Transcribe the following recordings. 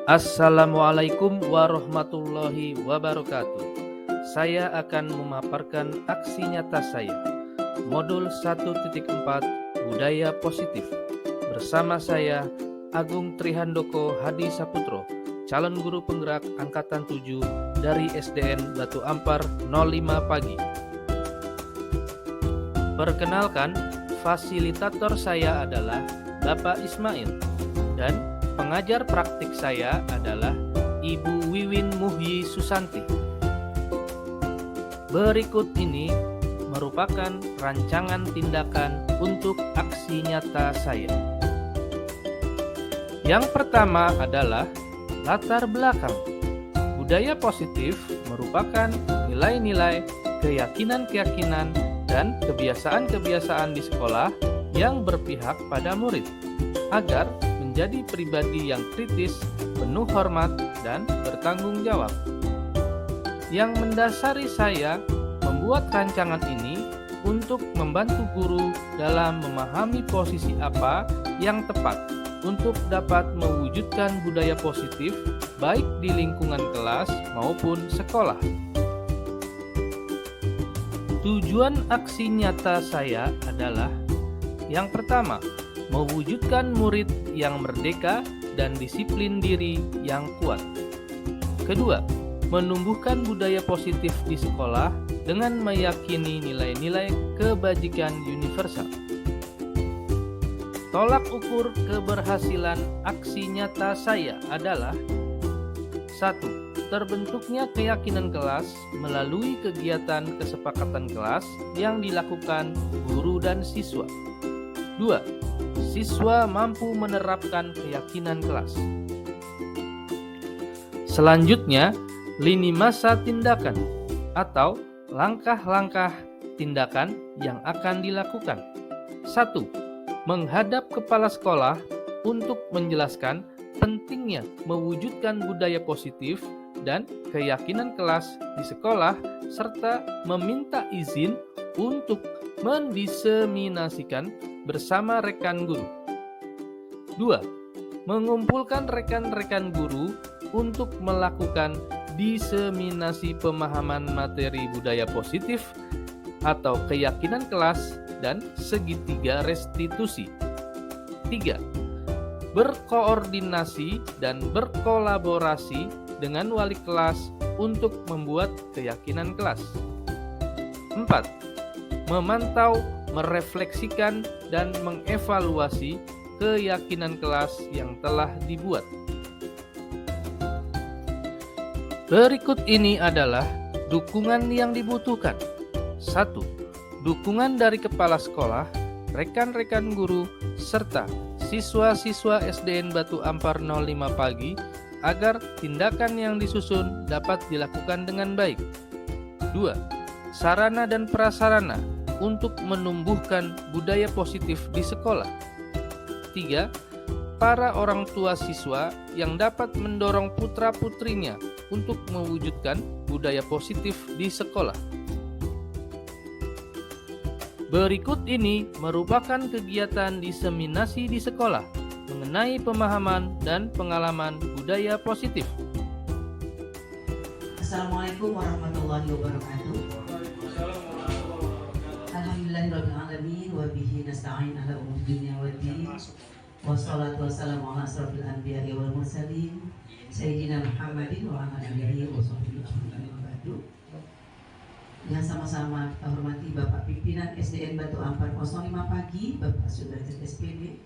Assalamualaikum warahmatullahi wabarakatuh. Saya akan memaparkan aksi nyata saya, Modul 1.4 Budaya Positif. Bersama saya, Agung Trihandoko Hadi Saputro, calon guru penggerak Angkatan 7 dari SDN Batu Ampar 05 Pagi. Perkenalkan, fasilitator saya adalah Bapak Ismail dan pengajar praktik saya adalah Ibu Wiwin Muhyi Susanti. Berikut ini merupakan rancangan tindakan untuk aksi nyata saya. Yang pertama adalah latar belakang. Budaya positif merupakan nilai-nilai, keyakinan-keyakinan, dan kebiasaan-kebiasaan di sekolah yang berpihak pada murid, agar menjadi pribadi yang kritis, penuh hormat, dan bertanggung jawab. Yang mendasari saya membuat rancangan ini untuk membantu guru dalam memahami posisi apa yang tepat untuk dapat mewujudkan budaya positif baik di lingkungan kelas maupun sekolah. Tujuan aksi nyata saya adalah yang pertama, mewujudkan murid yang merdeka dan disiplin diri yang kuat. Kedua, menumbuhkan budaya positif di sekolah dengan meyakini nilai-nilai kebajikan universal. Tolak ukur keberhasilan aksi nyata saya adalah 1. Terbentuknya keyakinan kelas melalui kegiatan kesepakatan kelas yang dilakukan guru dan siswa. 2. Siswa mampu menerapkan keyakinan kelas. Selanjutnya, lini masa tindakan atau langkah-langkah tindakan yang akan dilakukan. 1. Menghadap kepala sekolah untuk menjelaskan pentingnya mewujudkan budaya positif dan keyakinan kelas di sekolah serta meminta izin untuk mendiseminasikan bersama rekan guru. 2. Mengumpulkan rekan-rekan guru untuk melakukan diseminasi pemahaman materi budaya positif atau keyakinan kelas dan segitiga restitusi. 3. Berkoordinasi dan berkolaborasi dengan wali kelas untuk membuat keyakinan kelas. 4. Memantau, merefleksikan, dan mengevaluasi keyakinan kelas yang telah dibuat. Berikut ini adalah dukungan yang dibutuhkan. 1. Dukungan dari kepala sekolah, rekan-rekan guru, serta siswa-siswa SDN Batu Ampar 05 Pagi agar tindakan yang disusun dapat dilakukan dengan baik. 2. Sarana dan prasarana untuk menumbuhkan budaya positif di sekolah. 3. Para orang tua siswa yang dapat mendorong putra-putrinya untuk mewujudkan budaya positif di sekolah. Berikut ini merupakan kegiatan diseminasi di sekolah mengenai pemahaman dan pengalaman budaya positif. Assalamualaikum warahmatullahi wabarakatuh. Alhamdulillahirrahmanirrahim. Wa bihi nasta'in ala umur dunia wa din. Wassalatu wassalamu ala asrafil anbiya'i wal mursalin Sayyidina Muhammadin wa ala alihi wa sahbihi ajma'in. Yang sama-sama kita hormati Bapak Pimpinan SDN Batu Ampar 05 Pagi, Bapak Sudarjat SPD.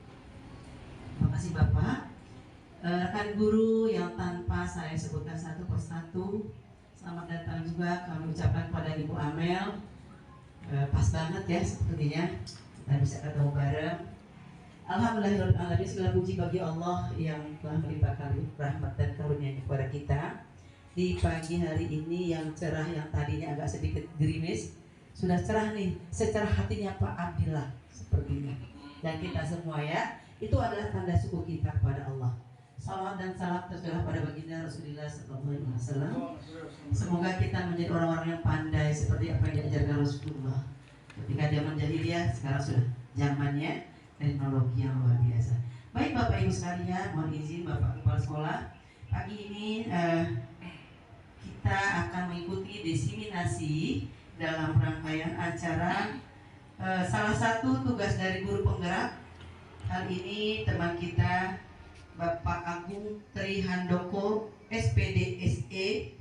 Terima kasih Bapak. Rekan guru yang tanpa saya sebutkan satu persatu, selamat datang juga kami ucapkan kepada Ibu Amel. Pas banget ya sepertinya kita bisa ketemu bareng. Alhamdulillahirrahmanirrahim, segala puji bagi Allah yang telah melimpahkan rahmat dan karunia kepada kita di pagi hari ini yang cerah, yang tadinya agak sedikit gerimis sudah cerah nih, secerah hatinya Pak Abdillah sepertinya. Dan kita semua ya, itu adalah tanda syukur kita kepada Allah. Salawat dan salam tercurah pada baginda Rasulullah SAW. Semoga kita menjadi orang-orang yang pandai seperti apa yang diajarkan Rasulullah ketika zaman jahiliyah. Sekarang sudah zamannya teknologi yang luar biasa. Baik Bapak Ibu sekalian, mohon izin Bapak Kepala Sekolah, Pagi ini kita akan mengikuti diseminasi dalam rangkaian acara salah satu tugas dari guru penggerak. Hal ini teman kita Bapak Agung Tri Handoko, SPD SE,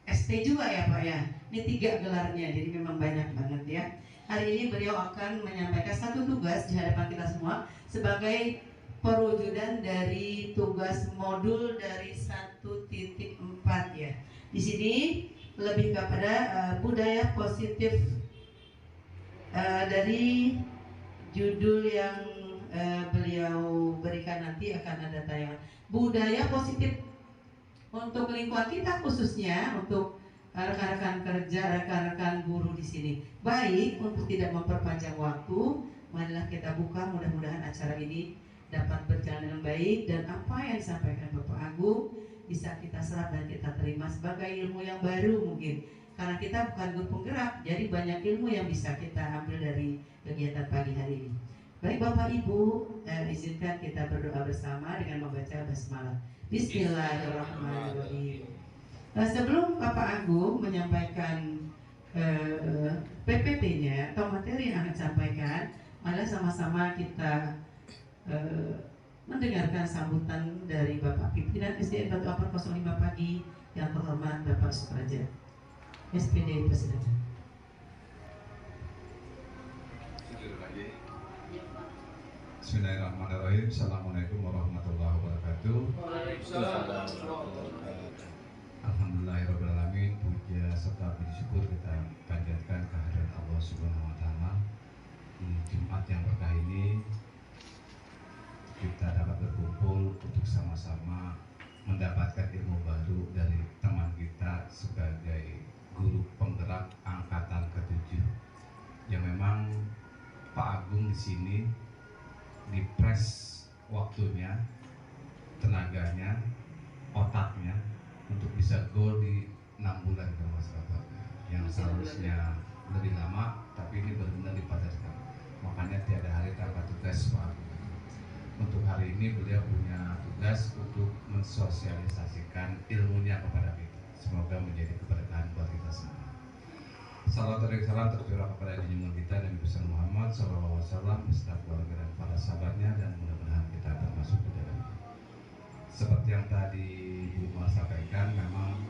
ST juga ya Pak ya. Ini 3 gelarnya, jadi memang banyak banget ya. Hari ini beliau akan menyampaikan satu tugas di hadapan kita semua sebagai perwujudan dari tugas modul dari 1.4 ya. Di sini lebih kepada budaya positif dari judul yang beliau berikan nanti akan ada tayangan budaya positif untuk lingkungan kita, khususnya untuk rekan-rekan kerja, rekan-rekan guru di sini. Baik, untuk tidak memperpanjang waktu, marilah kita buka, mudah-mudahan acara ini dapat berjalan dengan baik dan apa yang disampaikan Bapak Agung bisa kita serap dan kita terima sebagai ilmu yang baru mungkin. Karena kita bukan guru penggerak, jadi banyak ilmu yang bisa kita ambil dari kegiatan pagi hari ini. Baik Bapak Ibu, izinkan kita berdoa bersama dengan membaca basmalah. Bismillahirrahmanirrahim. Sebelum Bapak Agung menyampaikan PPT-nya atau materi yang akan disampaikan, mari sama-sama kita mendengarkan sambutan dari Bapak Pimpinan SDN Batu Ampar 05 pagi yang terhormat Bapak Supraja, SPD Presiden. Bismillahirrahmanirrahim. Assalamualaikum warahmatullahi wabarakatuh. Alhamdulillahirrahmanirrahim. Puja serta puji syukur kita panjatkan kehadirat Allah Subhanahu wa Ta'ala. Di Jumat yang berkah ini kita dapat berkumpul untuk sama-sama mendapatkan ilmu baru dari teman kita sebagai guru penggerak angkatan ke-7. Yang memang Pak Agung di sini dipres waktunya, tenaganya, otaknya untuk bisa go di 6 bulan kalau masalah yang seharusnya lebih lama, tapi ini benar-benar dipadatkan. Makanya tiada hari tanpa tugas Pak Agung. Untuk hari ini beliau punya tugas untuk mensosialisasikan ilmunya kepada kita. Semoga menjadi keberkahan buat kita semua. Salam dan salam tercurah kepada junjungan kita Nabi besar Muhammad SAW beserta keluarga dan para sahabatnya, dan mudah-mudahan kita termasuk di dalamnya. Seperti yang tadi Bu Mal sampaikan, memang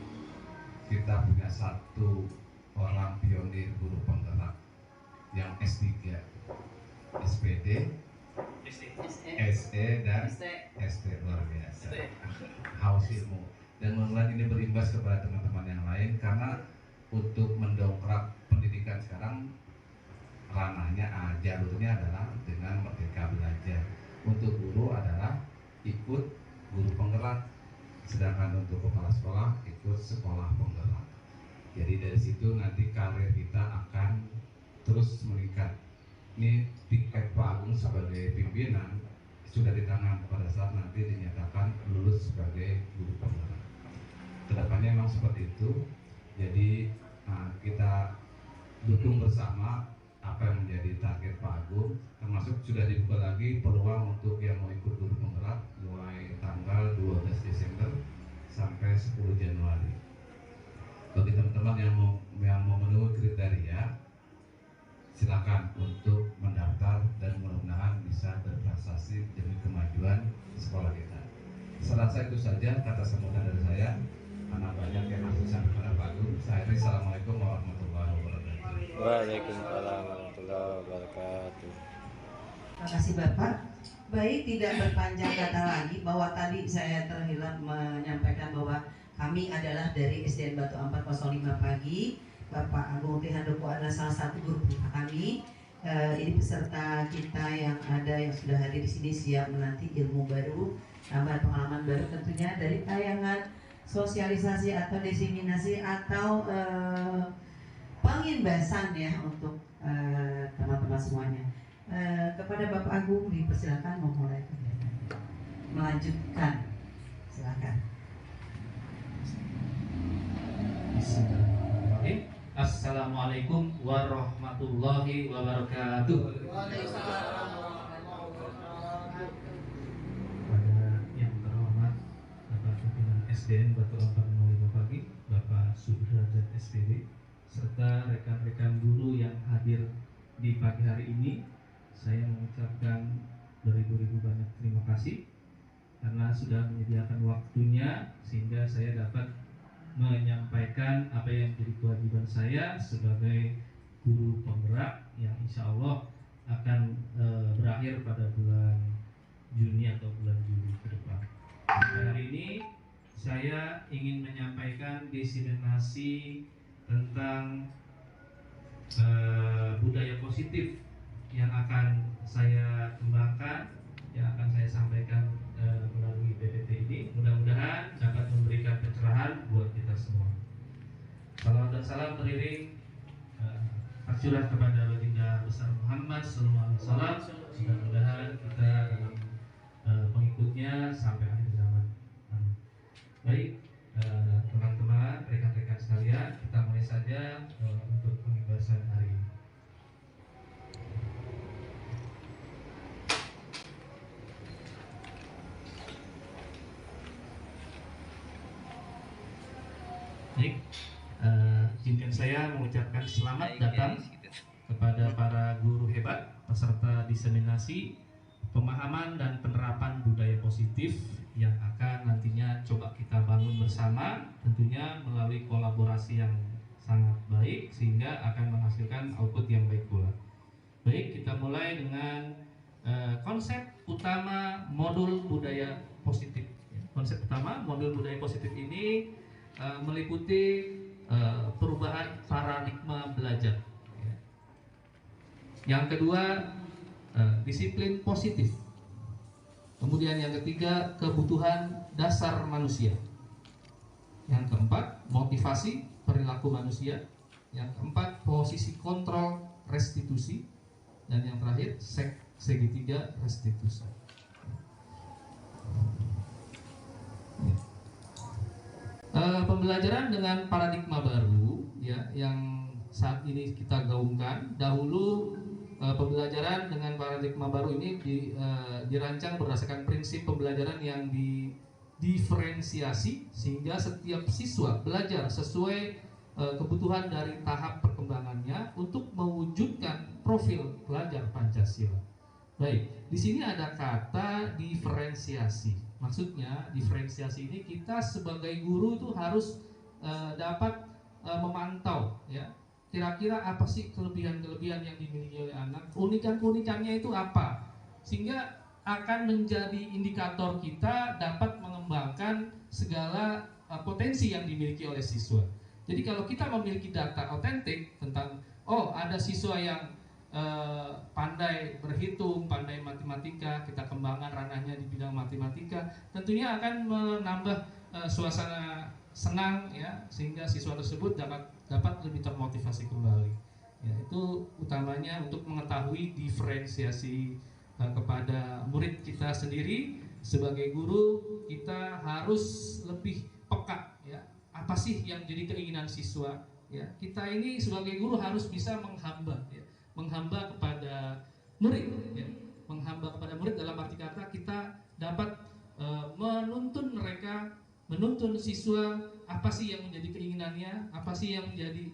kita punya satu orang pionir guru penggerak yang S3, SPD, SE dan ST, luar biasa. Haus ilmu, dan mudah-mudahan ini berimbas kepada teman-teman yang lain, karena untuk mendongkrak pendidikan sekarang ranahnya, jalurnya adalah dengan Merdeka Belajar. Untuk guru adalah ikut guru penggerak, sedangkan untuk kepala sekolah ikut sekolah penggerak. Jadi dari situ nanti karir kita akan terus meningkat. Ini tiket Pak Agung sebagai pimpinan sudah di tangan pada saat nanti dinyatakan lulus sebagai guru penggerak. Kedepannya memang seperti itu. Jadi kita dukung bersama apa yang menjadi target Pak Agung, termasuk sudah dibuka lagi peluang untuk yang mau ikut guru penggerak mulai tanggal 12 Desember sampai 10 Januari. Bagi teman-teman yang mau memenuhi kriteria, silakan untuk mendaftar dan mudah-mudahan bisa berprestasi demi kemajuan sekolah kita. Saya rasa itu saja kata sambutan dari saya. Karena banyak yang harus disampaikan Pak Agung. Saya akhiri. Assalamualaikum warahmatullahi wabarakatuh. Waalaikumsalam warahmatullahi wabarakatuh. Terima kasih Bapak. Baik, tidak berpanjang kata lagi, bahwa tadi saya terhilap menyampaikan bahwa kami adalah dari SDN Batu Ampar 05 pagi. Bapak Agung Tri Handoko adalah salah satu guru kami. Ini peserta kita yang ada yang sudah hadir di sini siap menanti ilmu baru, tambah pengalaman baru tentunya dari tayangan sosialisasi atau diseminasi atau pengimbasan ya untuk teman-teman semuanya. Kepada Bapak Agung dipersilakan memulai kegiatan, melanjutkan, silakan. Bismillahirrahmanirrahim. Assalamualaikum warahmatullahi wabarakatuh. Pada yang terhormat Bapak Pimpinan SPD serta rekan-rekan guru yang hadir di pagi hari ini. Saya mengucapkan beribu-ribu banyak terima kasih karena sudah menyediakan waktunya sehingga saya dapat menyampaikan apa yang menjadi kewajiban saya sebagai guru penggerak yang insya Allah akan berakhir pada bulan Juni atau bulan Juli ke depan. Hari ini saya ingin menyampaikan diseminasi tentang budaya positif yang akan saya kembangkan, yang akan saya sampaikan melalui PPT ini. Mudah-mudahan dapat memberikan pencerahan buat kita semua. Salam dan salam beriring tercurah kepada baginda besar Muhammad SAW. Mudah-mudahan kita dalam pengikutnya sampai akhir zaman. Baik, teman-teman, rekan-rekan sekalian, kita mulai saja untuk pembahasan hari ini. Baik, izinkan saya mengucapkan selamat datang kepada para guru hebat peserta diseminasi pemahaman dan penerapan budaya positif yang akan nantinya coba kita bangun bersama, tentunya melalui kolaborasi yang sangat baik sehingga akan menghasilkan output yang baik pula. Baik, kita mulai dengan konsep utama modul budaya positif. Konsep utama modul budaya positif ini meliputi perubahan paradigma belajar. Yang kedua, disiplin positif. Kemudian yang ketiga, kebutuhan dasar manusia. Yang keempat, motivasi perilaku manusia. Yang keempat, posisi kontrol restitusi. Dan yang terakhir, segitiga restitusi. Pembelajaran dengan paradigma baru ya, yang saat ini kita gaungkan. Dahulu pembelajaran dengan paradigma baru ini dirancang berdasarkan prinsip pembelajaran yang diferensiasi sehingga setiap siswa belajar sesuai kebutuhan dari tahap perkembangannya untuk mewujudkan profil pelajar Pancasila. Baik, di sini ada kata diferensiasi. Maksudnya diferensiasi ini kita sebagai guru itu harus dapat memantau ya. Kira-kira apa sih kelebihan-kelebihan yang dimiliki oleh anak? Keunikan-keunikannya itu apa? Sehingga akan menjadi indikator kita dapat mengembangkan segala potensi yang dimiliki oleh siswa. Jadi kalau kita memiliki data otentik tentang ada siswa yang pandai berhitung, pandai matematika, kita kembangkan ranahnya di bidang matematika, tentunya akan menambah suasana senang ya, sehingga siswa tersebut dapat lebih termotivasi kembali. Ya, itu utamanya untuk mengetahui diferensiasi kepada murid kita sendiri. Sebagai guru kita harus lebih peka ya, apa sih yang jadi keinginan siswa ya. Kita ini sebagai guru harus bisa menghamba ya, menghamba kepada murid ya. Menghamba kepada murid dalam arti kata kita dapat menuntun siswa apa sih yang menjadi keinginannya, apa sih yang menjadi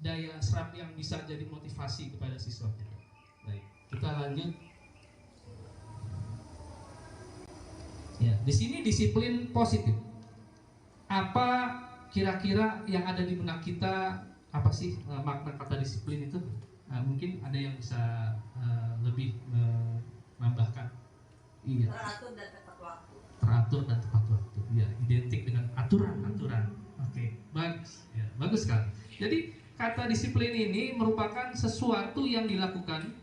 daya serap yang bisa jadi motivasi kepada siswa kita. Baik, kita lanjut. Ya, di sini disiplin positif. Apa kira-kira yang ada di benak kita? Apa sih makna kata disiplin itu? Mungkin ada yang bisa lebih menambahkan. Iya. Teratur dan tepat waktu. Teratur dan tepat waktu. Ya, identik dengan aturan. Oke, bagus. Ya, bagus sekali. Jadi kata disiplin ini merupakan sesuatu yang dilakukan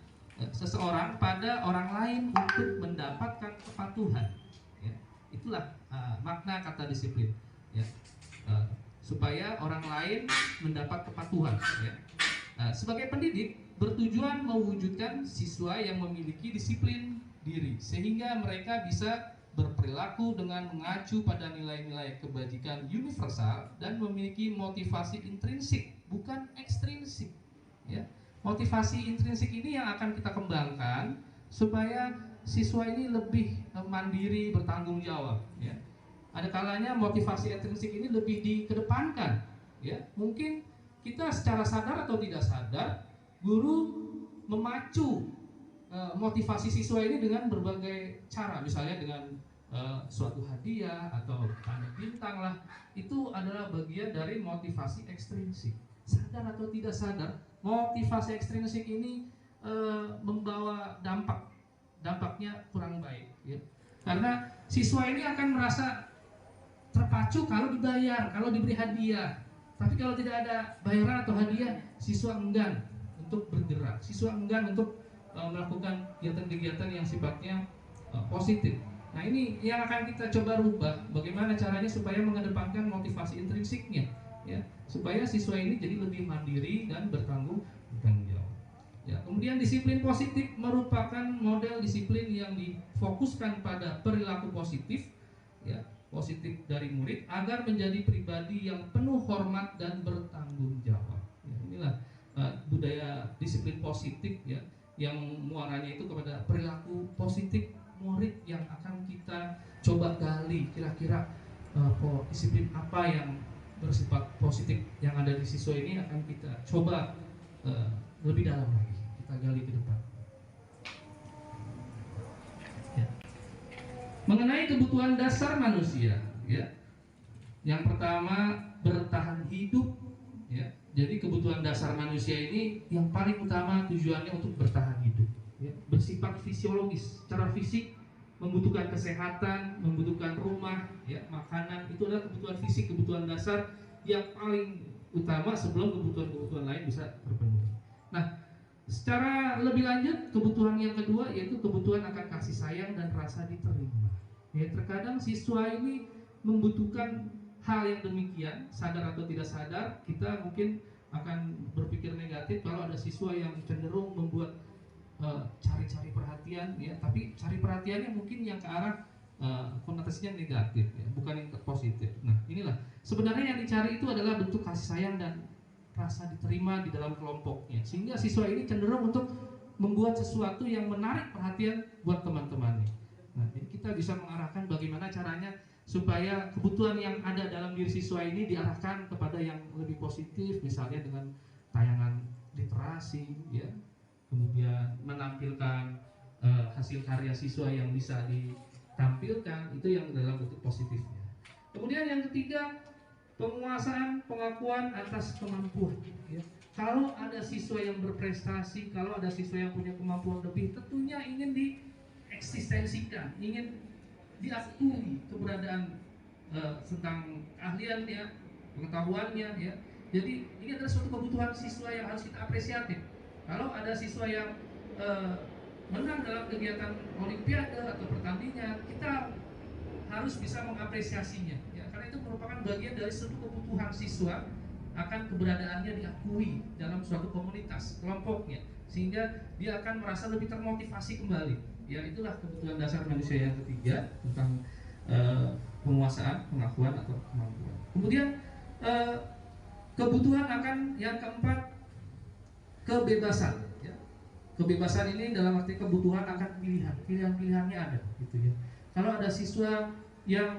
seseorang pada orang lain untuk mendapatkan kepatuhan. Ya, itulah makna kata disiplin. Ya, supaya orang lain mendapat kepatuhan. Ya. Sebagai pendidik bertujuan mewujudkan siswa yang memiliki disiplin diri sehingga mereka bisa berperilaku dengan mengacu pada nilai-nilai kebajikan universal dan memiliki motivasi intrinsik bukan ekstrinsik ya. Motivasi intrinsik ini yang akan kita kembangkan supaya siswa ini lebih mandiri, bertanggung jawab ya. Ada kalanya motivasi intrinsik ini lebih dikedepankan ya mungkin kita secara sadar atau tidak sadar guru memacu motivasi siswa ini dengan berbagai cara, misalnya dengan suatu hadiah atau tanda bintang lah. Itu adalah bagian dari motivasi ekstrinsik. Sadar atau tidak sadar, motivasi ekstrinsik ini membawa dampaknya kurang baik, ya. Karena siswa ini akan merasa terpacu kalau dibayar, kalau diberi hadiah. Tapi kalau tidak ada bayaran atau hadiah, siswa enggan untuk bergerak, siswa enggan untuk melakukan kegiatan-kegiatan yang sifatnya positif. Nah, ini yang akan kita coba rubah. Bagaimana caranya supaya mengedepankan motivasi intrinsiknya, ya, supaya siswa ini jadi lebih mandiri dan bertanggung jawab. Ya, kemudian disiplin positif merupakan model disiplin yang difokuskan pada perilaku positif, ya, positif dari murid agar menjadi pribadi yang penuh hormat dan bertanggung jawab. Ya, inilah budaya disiplin positif, ya, yang muaranya itu kepada perilaku positif murid yang akan kita coba gali kira-kira disiplin apa yang bersifat positif yang ada di siswa ini akan kita coba lebih dalam lagi, kita gali ke depan. Ya. Mengenai kebutuhan dasar manusia, ya, yang pertama bertahan hidup, ya. Jadi kebutuhan dasar manusia ini yang paling utama tujuannya untuk bertahan hidup, ya. Bersifat fisiologis, secara fisik membutuhkan kesehatan, membutuhkan rumah, ya, makanan. Itu adalah kebutuhan fisik, kebutuhan dasar yang paling utama sebelum kebutuhan-kebutuhan lain bisa terpenuhi. Nah, secara lebih lanjut kebutuhan yang kedua yaitu kebutuhan akan kasih sayang dan rasa diterima. Ya, terkadang siswa ini membutuhkan hal yang demikian, sadar atau tidak sadar, kita mungkin akan berpikir negatif kalau ada siswa yang cenderung membuat cari-cari perhatian, ya, tapi cari perhatiannya mungkin yang ke arah konotasinya negatif, ya, bukan yang positif. Nah, inilah sebenarnya yang dicari itu adalah bentuk kasih sayang dan rasa diterima di dalam kelompoknya, sehingga siswa ini cenderung untuk membuat sesuatu yang menarik perhatian buat teman-temannya. Nah, jadi kita bisa mengarahkan bagaimana caranya supaya kebutuhan yang ada dalam diri siswa ini diarahkan kepada yang lebih positif, misalnya dengan tayangan literasi, ya, kemudian menampilkan hasil karya siswa yang bisa ditampilkan, itu yang dalam bentuk positifnya. Kemudian yang ketiga, penguasaan pengakuan atas kemampuan, ya. Kalau ada siswa yang berprestasi, kalau ada siswa yang punya kemampuan lebih, tentunya ingin dieksistensikan, ingin diakui keberadaan tentang keahliannya, pengetahuannya, ya. Jadi ini adalah suatu kebutuhan siswa yang harus kita apresiatif. Kalau ada siswa yang menang dalam kegiatan olimpiade atau pertandingan, kita harus bisa mengapresiasinya, ya, karena itu merupakan bagian dari suatu kebutuhan siswa akan keberadaannya diakui dalam suatu komunitas kelompoknya, sehingga dia akan merasa lebih termotivasi kembali. Ya, itulah kebutuhan dasar manusia yang ketiga tentang penguasaan, pengakuan atau kemampuan. Kemudian kebutuhan akan yang keempat, kebebasan, ya. Kebebasan ini dalam arti kebutuhan akan pilihan-pilihannya ada, gitu, ya. Kalau ada siswa yang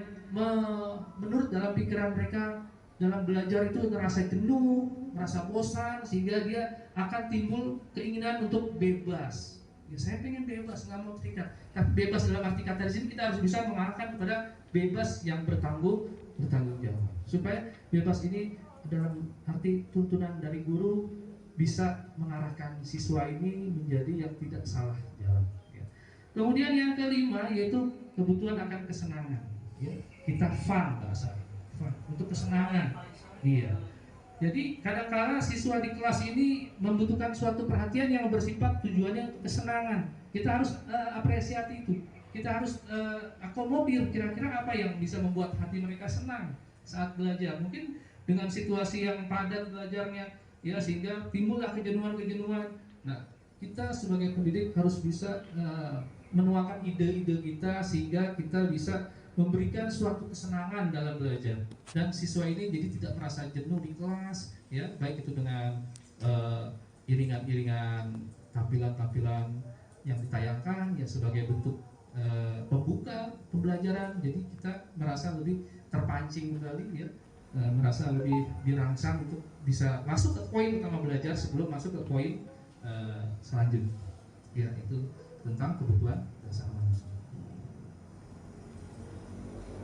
menurut dalam pikiran mereka dalam belajar itu merasa jenuh, merasa bosan, sehingga dia akan timbul keinginan untuk bebas. Ya, saya pengen bebas, nggak mau terikat. Tapi bebas dalam arti kata di sini kita harus bisa mengarahkan kepada bebas yang bertanggung jawab. Supaya bebas ini dalam arti tuntunan dari guru bisa mengarahkan siswa ini menjadi yang tidak salah jalan. Ya. Kemudian yang kelima yaitu kebutuhan akan kesenangan. Ya. Kita fun bahasa, fun untuk kesenangan. Iya. Jadi kadang-kala siswa di kelas ini membutuhkan suatu perhatian yang bersifat tujuannya untuk kesenangan. Kita harus apresiasi itu. Kita harus akomodir kira-kira apa yang bisa membuat hati mereka senang saat belajar. Mungkin dengan situasi yang padat belajarnya, ya, sehingga timbullah kejenuhan-kejenuhan. Nah, kita sebagai pendidik harus bisa menuangkan ide-ide kita sehingga kita bisa memberikan suatu kesenangan dalam belajar, dan siswa ini jadi tidak merasa jenuh di kelas, ya, baik itu dengan iringan-iringan tampilan-tampilan yang ditayangkan, ya, sebagai bentuk pembuka pembelajaran. Jadi kita merasa lebih terpancing kembali, ya, merasa lebih dirangsang untuk bisa masuk ke poin utama belajar sebelum masuk ke poin selanjutnya. Ya, itu tentang kebutuhan dasar manusia.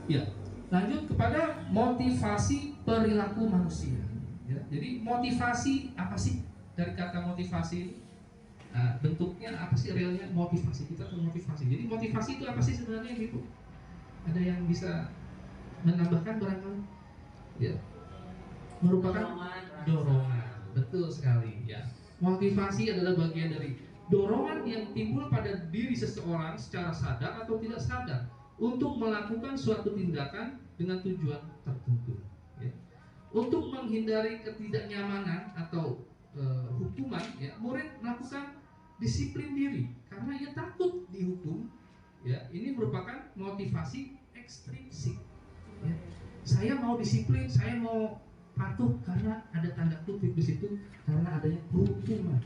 Ya, lanjut kepada motivasi perilaku manusia. Ya, jadi motivasi apa sih dari kata motivasi ini? Nah, bentuknya apa sih realnya motivasi kita tuh motivasi. Jadi motivasi itu apa sih sebenarnya gitu? Ada yang bisa menambahkan barangkali? Ya, merupakan dorongan. Betul sekali. Ya, motivasi adalah bagian dari dorongan yang timbul pada diri seseorang secara sadar atau tidak sadar untuk melakukan suatu tindakan dengan tujuan tertentu. Ya. Untuk menghindari ketidaknyamanan atau hukuman, ya, murid melakukan disiplin diri karena ia takut dihukum. Ya, ini merupakan motivasi ekstrinsik. Ya. Saya mau disiplin, saya mau patuh karena ada tanda kutip di situ karena adanya hukuman.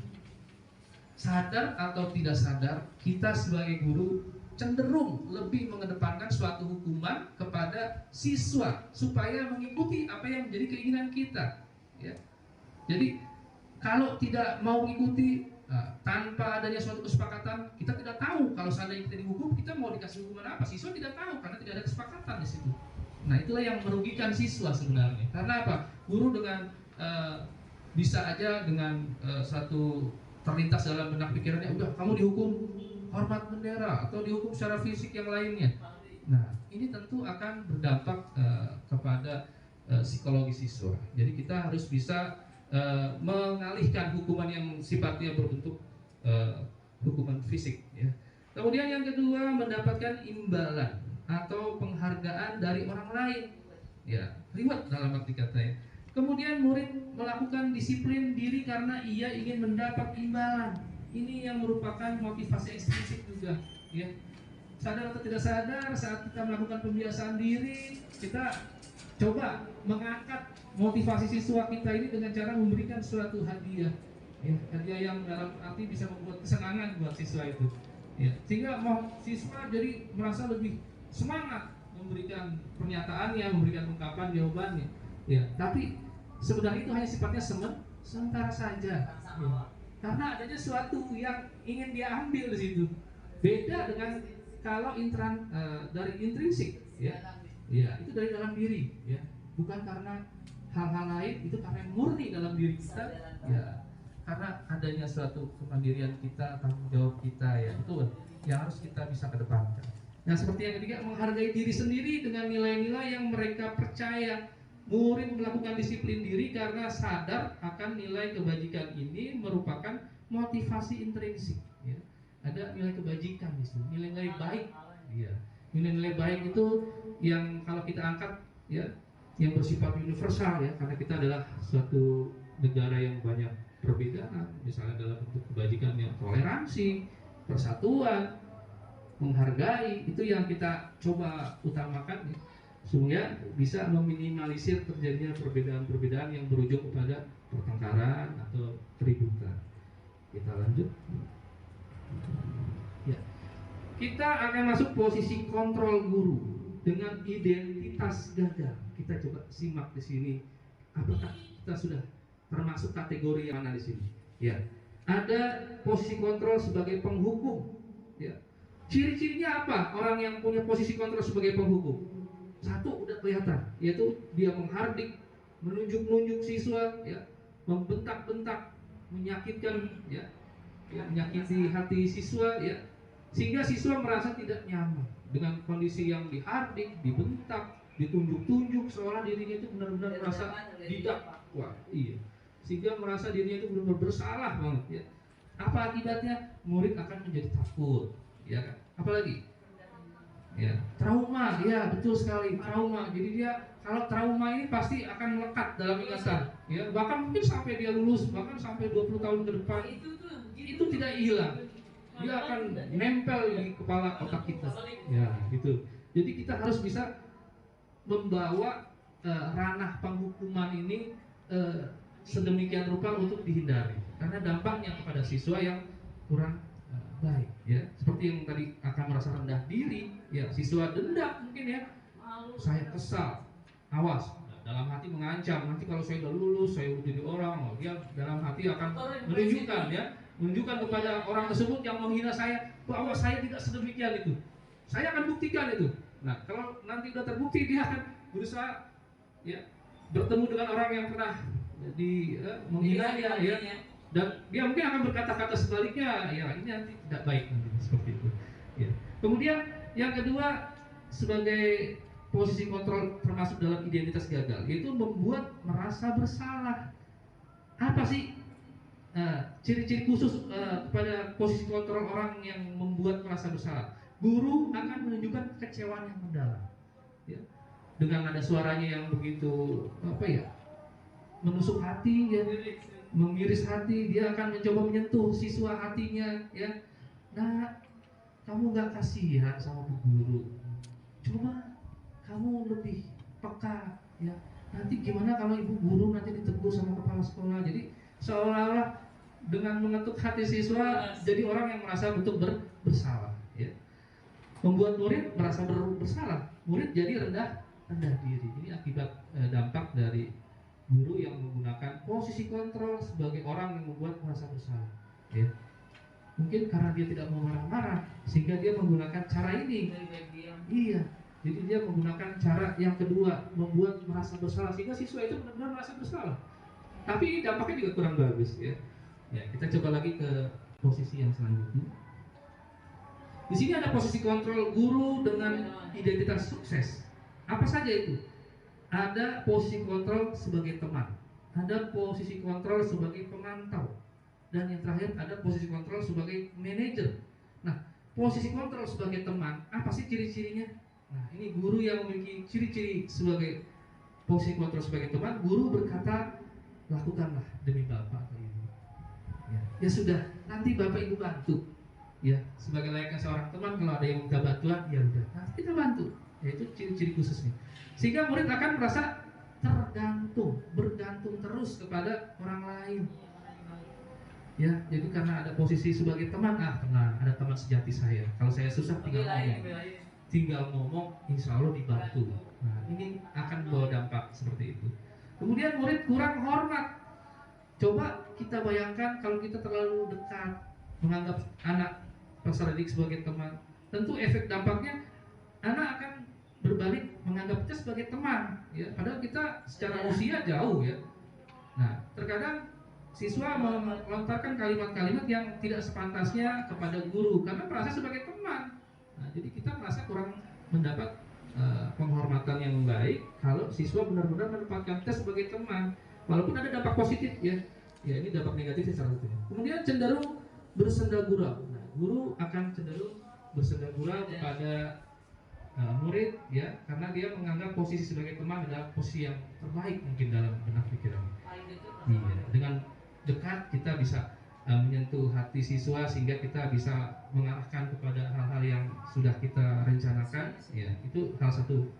Sadar atau tidak sadar, kita sebagai guru cenderung lebih mengedepankan suatu hukuman kepada siswa supaya mengikuti apa yang menjadi keinginan kita. Ya. Jadi kalau tidak mau mengikuti tanpa adanya suatu kesepakatan, kita tidak tahu kalau seandainya kita dihukum, kita mau dikasih hukuman apa. Siswa tidak tahu karena tidak ada kesepakatan di situ. Nah, itulah yang merugikan siswa sebenarnya. Karena apa? Guru dengan bisa aja dengan satu terlintas dalam benak pikirannya, udah kamu dihukum hormat bendera atau dihukum secara fisik yang lainnya. Nah, ini tentu akan berdampak kepada psikologi siswa. Jadi kita harus bisa mengalihkan hukuman yang sifatnya berbentuk hukuman fisik. Ya. Kemudian yang kedua, mendapatkan imbalan atau penghargaan dari orang lain. Ya, reward dalam arti katanya. Kemudian murid melakukan disiplin diri karena ia ingin mendapat imbalan. Ini yang merupakan motivasi ekstrinsik juga. Ya. Sadar atau tidak sadar, saat kita melakukan pembiasaan diri, kita coba mengangkat motivasi siswa kita ini dengan cara memberikan suatu hadiah. Ya, hadiah yang dalam arti bisa membuat kesenangan buat siswa itu. Ya. Sehingga siswa jadi merasa lebih semangat memberikan pernyataannya, memberikan ungkapan jawabannya. Ya, tapi sebenarnya itu hanya sifatnya sementara saja. Ya. Karena adanya sesuatu yang ingin dia ambil di situ. Beda dengan kalau dari intrinsik, ya. Ya, itu dari dalam diri, ya. Bukan karena hal-hal lain, itu karena murni dalam diri kita. Ya. Karena adanya suatu kemandirian kita, tanggung jawab kita, ya. Itu yang harus kita bisa kedepankan. Nah, seperti yang ketiga, menghargai diri sendiri dengan nilai-nilai yang mereka percaya. Murid melakukan disiplin diri karena sadar akan nilai kebajikan ini merupakan motivasi intrinsik. Ya. Ada nilai kebajikan di sini, nilai-nilai baik. Ya. Nilai-nilai baik itu yang kalau kita angkat, ya, yang bersifat universal, ya, karena kita adalah suatu negara yang banyak perbedaan, misalnya dalam bentuk kebajikan yang toleransi, persatuan, menghargai, itu yang kita coba utamakan, ya, sehingga bisa meminimalisir terjadinya perbedaan-perbedaan yang berujung kepada pertengkaran atau keributan. Kita lanjut. Ya. Kita akan masuk posisi kontrol guru dengan identitas gagal. Kita coba simak di sini. Apakah kita sudah termasuk kategori yang mana di sini? Ya. Ada posisi kontrol sebagai penghukum. Ya. Ciri-cirinya apa? Orang yang punya posisi kontrol sebagai penghukum. Satu udah kelihatan, yaitu dia menghardik, menunjuk-nunjuk siswa, ya, membentak-bentak, menyakitkan, ya, menyakiti hati siswa, ya, sehingga siswa merasa tidak nyaman dengan kondisi yang dihardik, dibentak, ditunjuk-tunjuk, seolah dirinya itu benar-benar merasa didakwa, iya, sehingga merasa dirinya itu benar-benar bersalah banget, ya. Apa akibatnya? Murid akan menjadi takut, ya kan? Apalagi? Ya, trauma, ya, betul sekali, trauma. Jadi dia kalau trauma ini pasti akan melekat dalam ingatan, ya, bahkan mungkin sampai dia lulus, bahkan sampai 20 tahun ke depan itu tidak hilang. Dia akan nempel di kepala otak kita, ya, gitu. Jadi kita harus bisa membawa ranah penghukuman ini sedemikian rupa untuk dihindari, karena dampaknya kepada siswa yang kurang baik, ya, seperti yang tadi akan merasa rendah diri, ya, siswa dendam mungkin, ya, saya kesal, awas, dalam hati mengancam, nanti kalau saya udah lulus, saya udah jadi orang, dia dalam hati akan menunjukkan kepada orang tersebut yang menghina saya bahwa saya tidak sedemikian itu. Saya akan buktikan itu. Nah, kalau nanti udah terbukti, dia akan berusaha ya bertemu dengan orang yang pernah menghina dia, ya, dan dia mungkin akan berkata-kata sebaliknya, ya ini nanti tidak baik nanti seperti itu. Ya. Kemudian yang kedua, sebagai posisi kontrol termasuk dalam identitas gagal, yaitu membuat merasa bersalah. Apa sih ciri-ciri khusus kepada posisi kontrol orang yang membuat merasa bersalah? Guru akan menunjukkan kekecewaan yang mendalam, ya, dengan nada suaranya yang begitu menusuk hati, ya, mengiris hati. Dia akan mencoba menyentuh siswa hatinya, ya. Nah, kamu gak kasihan sama bu guru, coba kamu lebih peka, ya. Nanti gimana kalau ibu guru nanti ditegur sama kepala sekolah. Jadi seolah-olah dengan mengetuk hati siswa jadi orang yang merasa betul bersalah, ya. Membuat murid merasa bersalah, murid jadi rendah diri. Ini akibat dampak dari guru yang menggunakan posisi kontrol sebagai orang yang membuat merasa bersalah, ya. Mungkin karena dia tidak mau marah-marah sehingga dia menggunakan cara ini. Iya. Jadi dia menggunakan cara yang kedua, membuat merasa bersalah sehingga siswa itu benar-benar merasa bersalah. Tapi dampaknya juga kurang bagus, ya. Ya, kita coba lagi ke posisi yang selanjutnya. Di sini ada posisi kontrol guru dengan identitas sukses. Apa saja itu? Ada posisi kontrol sebagai teman, ada posisi kontrol sebagai pemantau, dan yang terakhir ada posisi kontrol sebagai manajer. Nah, posisi kontrol sebagai teman, apa sih ciri-cirinya? Nah, ini guru yang memiliki ciri-ciri sebagai posisi kontrol sebagai teman. Guru berkata, lakukanlah demi bapak atau ibu. Ya sudah, nanti bapak ibu bantu. Ya, sebagai layaknya seorang teman, kalau ada yang minta bantuan, ya udah, nanti kita bantu. Ya, itu ciri-ciri khususnya. Sehingga murid akan merasa bergantung terus kepada orang lain. Ya, jadi karena ada posisi sebagai teman, tenang, ada teman sejati saya. Kalau saya susah tinggal ngomong, insya Allah dibantu. Nah, ini akan membawa dampak seperti itu. Kemudian murid kurang hormat. Coba kita bayangkan kalau kita terlalu dekat, menganggap anak peserta didik sebagai teman, tentu efek dampaknya anak akan berbalik menganggap kita sebagai teman, ya. Padahal kita secara usia jauh, ya. Nah, terkadang siswa melontarkan kalimat-kalimat yang tidak sepantasnya kepada guru karena merasa sebagai teman. Nah, jadi kita merasa kurang mendapat penghormatan yang baik kalau siswa benar-benar menempatkan kita sebagai teman, walaupun ada dampak positif, ya. Ya, ini dampak negatif salah satunya. Kemudian cenderung bersenda gurau. Nah, guru akan cenderung bersenda gurau kepada murid, ya, karena dia menganggap posisi sebagai teman adalah posisi yang terbaik mungkin dalam benak pikirannya. Iya, dengan dekat kita bisa menyentuh hati siswa sehingga kita bisa mengarahkan kepada hal-hal yang sudah kita rencanakan, ya. Itu salah satu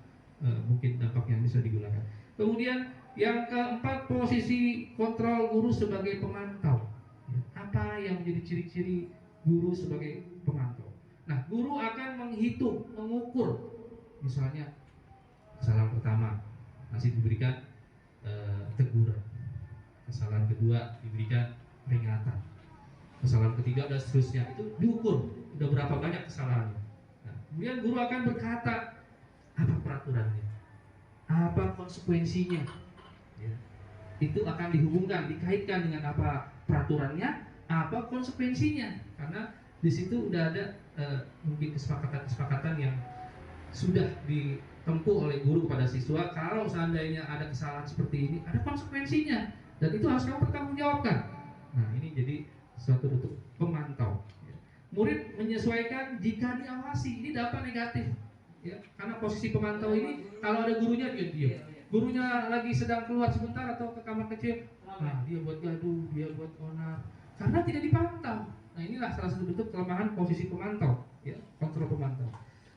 mungkin dampak yang bisa digunakan. Kemudian yang keempat, posisi kontrol guru sebagai pemantau. Ya, apa yang menjadi ciri-ciri guru sebagai pemantau? Nah, guru akan menghitung, mengukur. Misalnya, kesalahan pertama masih diberikan teguran, kesalahan kedua diberikan peringatan, kesalahan ketiga dan seterusnya. Itu diukur, udah berapa banyak kesalahannya. Nah, kemudian guru akan berkata, apa peraturannya, apa konsekuensinya, ya. Itu akan dihubungkan, dikaitkan dengan apa peraturannya, apa konsekuensinya, karena di situ udah ada mungkin kesepakatan yang sudah ditempuh oleh guru kepada siswa. Kalau seandainya ada kesalahan seperti ini, ada konsekuensinya, dan itu harus kamu pertanggungjawabkan. Nah, ini jadi suatu bentuk pemantau, ya. Murid menyesuaikan jika diawasi, ini dampak negatif, ya, karena posisi pemantau ini kalau ada gurunya dia diam. Gurunya lagi sedang keluar sebentar atau ke kamar kecil, nah dia buat gaduh, dia buat onar, karena tidak dipantau. Nah, inilah salah satu bentuk kelemahan posisi pemantau, ya, kontrol pemantau.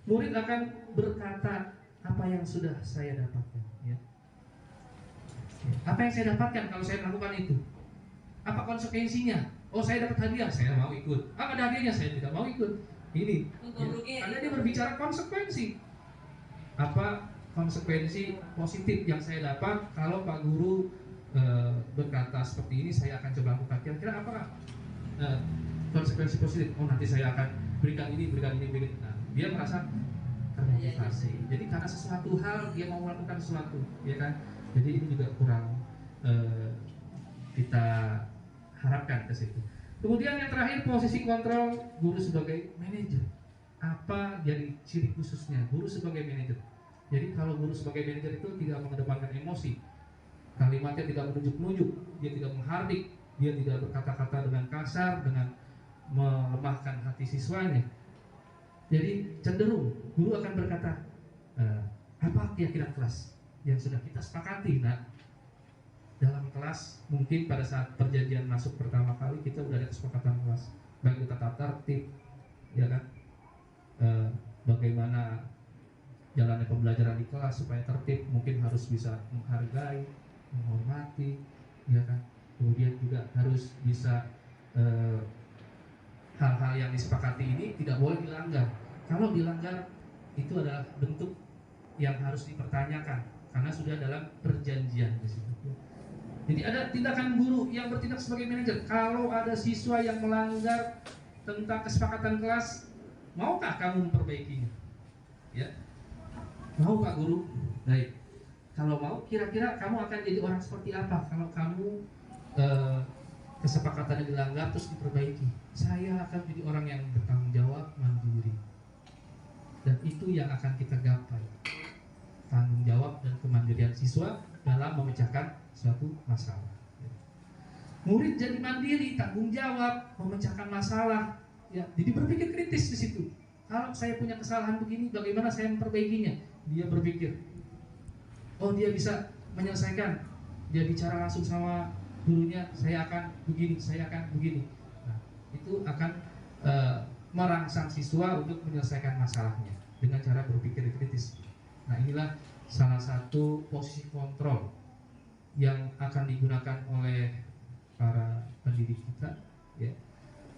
Murid akan berkata, apa yang sudah saya dapatkan, ya. Apa yang saya dapatkan kalau saya melakukan itu? Apa konsekuensinya? Oh, saya dapat hadiah, saya mau ikut. Ada hadiahnya, saya tidak mau ikut. Ini, ya, karena dia berbicara konsekuensi. Apa konsekuensi positif yang saya dapat kalau Pak Guru berkata seperti ini, saya akan coba lakukan. Kira-kira apa konsekuensi positif? Oh, nanti saya akan berikan ini. Nah, dia merasa termotivasi. Jadi karena sesuatu hal dia mau melakukan sesuatu, ya kan? Jadi ini juga kurang kita harapkan ke situ. Kemudian yang terakhir, posisi kontrol guru sebagai manajer. Apa jadi ciri khususnya guru sebagai manajer? Jadi kalau guru sebagai manajer itu tidak mengedepankan emosi, kalimatnya tidak menunjuk-nunjuk, dia tidak menghardik, dia tidak berkata-kata dengan kasar, dengan melemahkan hati siswanya. Jadi cenderung guru akan berkata, apa keyakinan kelas yang sudah kita sepakati. Nah, dalam kelas mungkin pada saat perjanjian masuk pertama kali kita udah ada kesepakatan kelas, baik tata tertib, ya kan, bagaimana jalannya pembelajaran di kelas supaya tertib, mungkin harus bisa menghargai, menghormati, ya kan. Kemudian juga harus bisa hal-hal yang disepakati ini tidak boleh dilanggar. Kalau dilanggar itu adalah bentuk yang harus dipertanyakan karena sudah dalam perjanjian di situ. Jadi ada tindakan guru yang bertindak sebagai manajer. Kalau ada siswa yang melanggar tentang kesepakatan kelas, maukah kamu memperbaikinya? Ya, mau Pak Guru? Baik. Kalau mau, kira-kira kamu akan jadi orang seperti apa kalau kamu kesepakatannya dilanggar terus diperbaiki? Saya akan jadi orang yang bertanggung jawab, mandiri, dan itu yang akan kita gapai. Tanggung jawab dan kemandirian siswa dalam memecahkan suatu masalah. Murid jadi mandiri, tanggung jawab, memecahkan masalah. Ya, jadi berpikir kritis di situ. Kalau saya punya kesalahan begini, bagaimana saya memperbaikinya? Dia berpikir, oh dia bisa menyelesaikan. Dia bicara langsung sama gurunya, saya akan begini, saya akan begini. Nah, itu akan merangsang siswa untuk menyelesaikan masalahnya dengan cara berpikir kritis. Nah, inilah salah satu posisi kontrol yang akan digunakan oleh para pendidik kita, ya.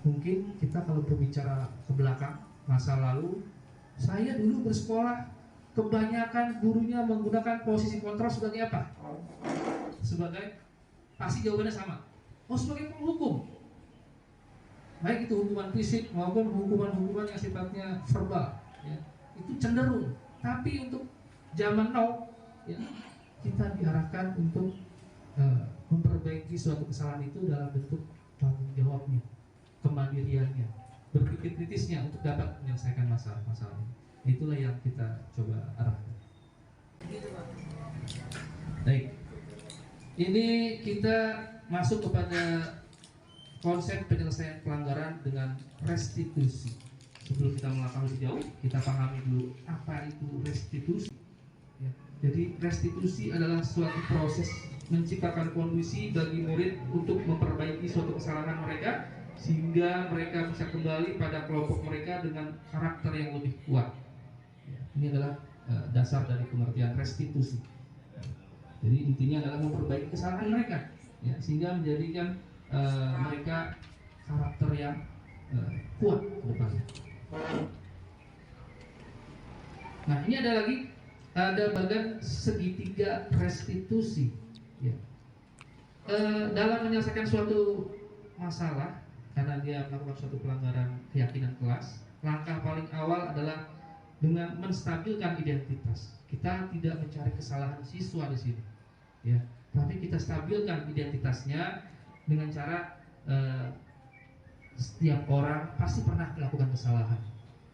Mungkin kita kalau berbicara ke belakang masa lalu, saya dulu bersekolah kebanyakan gurunya menggunakan posisi kontrol sebagai apa? Sebagai, pasti jawabannya sama. Oh, sebagai penghukum. Baik itu hukuman fisik maupun hukuman-hukuman yang sifatnya verbal, ya. Itu cenderung. Tapi untuk zaman now, ya, kita diarahkan untuk memperbaiki suatu kesalahan itu dalam bentuk tanggung jawabnya, kemandiriannya, berpikir kritisnya untuk dapat menyelesaikan masalah-masalah ini. Itulah yang kita coba arahkan. Baik, ini kita masuk kepada konsep penyelesaian pelanggaran dengan restitusi. Sebelum kita melangkah lebih jauh, kita pahami dulu apa itu restitusi. Ya, jadi restitusi adalah suatu proses menciptakan kondisi bagi murid untuk memperbaiki suatu kesalahan mereka sehingga mereka bisa kembali pada kelompok mereka dengan karakter yang lebih kuat. Ya, ini adalah dasar dari pengertian restitusi. Jadi intinya adalah memperbaiki kesalahan mereka, ya, sehingga menjadikan mereka karakter yang kuat ke depannya. Nah, ini ada bagian segitiga restitusi. Ya. Dalam menyelesaikan suatu masalah karena dia melakukan suatu pelanggaran keyakinan kelas, langkah paling awal adalah dengan menstabilkan identitas. Kita tidak mencari kesalahan siswa di sini, ya, tapi kita stabilkan identitasnya dengan cara setiap orang pasti pernah melakukan kesalahan.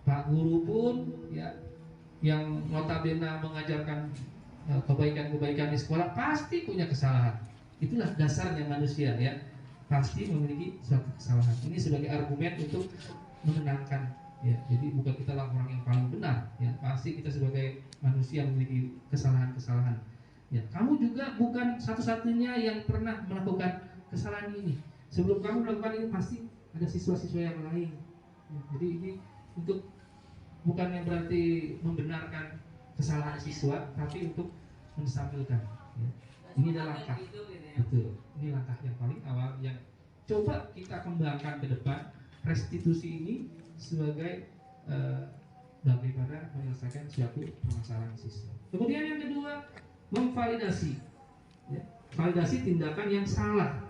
Pak Guru pun, ya, yang notabene mengajarkan kebaikan-kebaikan di sekolah pasti punya kesalahan. Itulah dasarnya manusia, ya, pasti memiliki suatu kesalahan. Ini sebagai argumen untuk menenangkan, ya. Jadi bukan kita lah orang yang paling benar, ya. Pasti kita sebagai manusia memiliki kesalahan-kesalahan. Ya, kamu juga bukan satu-satunya yang pernah melakukan kesalahan ini. Sebelum kamu melakukan ini pasti ada siswa-siswa yang lain. Ya, jadi ini untuk bukannya berarti membenarkan kesalahan siswa, tapi untuk menstabilkan. Ya. Ini adalah langkah, betul. Ini langkah yang paling awal yang coba kita kembangkan ke depan. Restitusi ini sebagai bagaimana menyelesaikan suatu permasalahan siswa. Kemudian yang kedua, memvalidasi. Ya, validasi tindakan yang salah.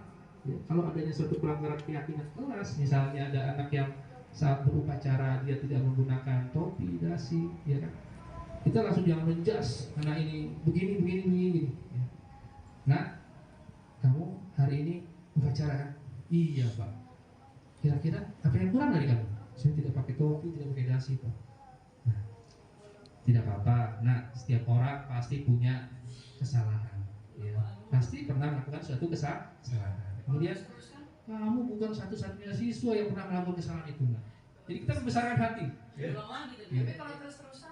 Ya, kalau adanya suatu pelanggaran keyakinan kelas, misalnya ada anak yang saat berupacara dia tidak menggunakan topi, dasi, ya kan? Kita langsung jangan menjas karena ini begini. Ya. Nah, kamu hari ini upacara kan? Iya Pak. Kira-kira apa yang kurang dari kamu? Saya tidak pakai topi, tidak pakai dasi Pak. Nah, tidak apa-apa. Nah, setiap orang pasti punya kesalahan. Ya, pasti pernah melakukan suatu kesalahan. Kemudian kamu bukan satu-satunya siswa yang pernah melakukan kesalahan itu. Nah, jadi kita membesarkan hati. Ya. Tapi kalau terus-terusan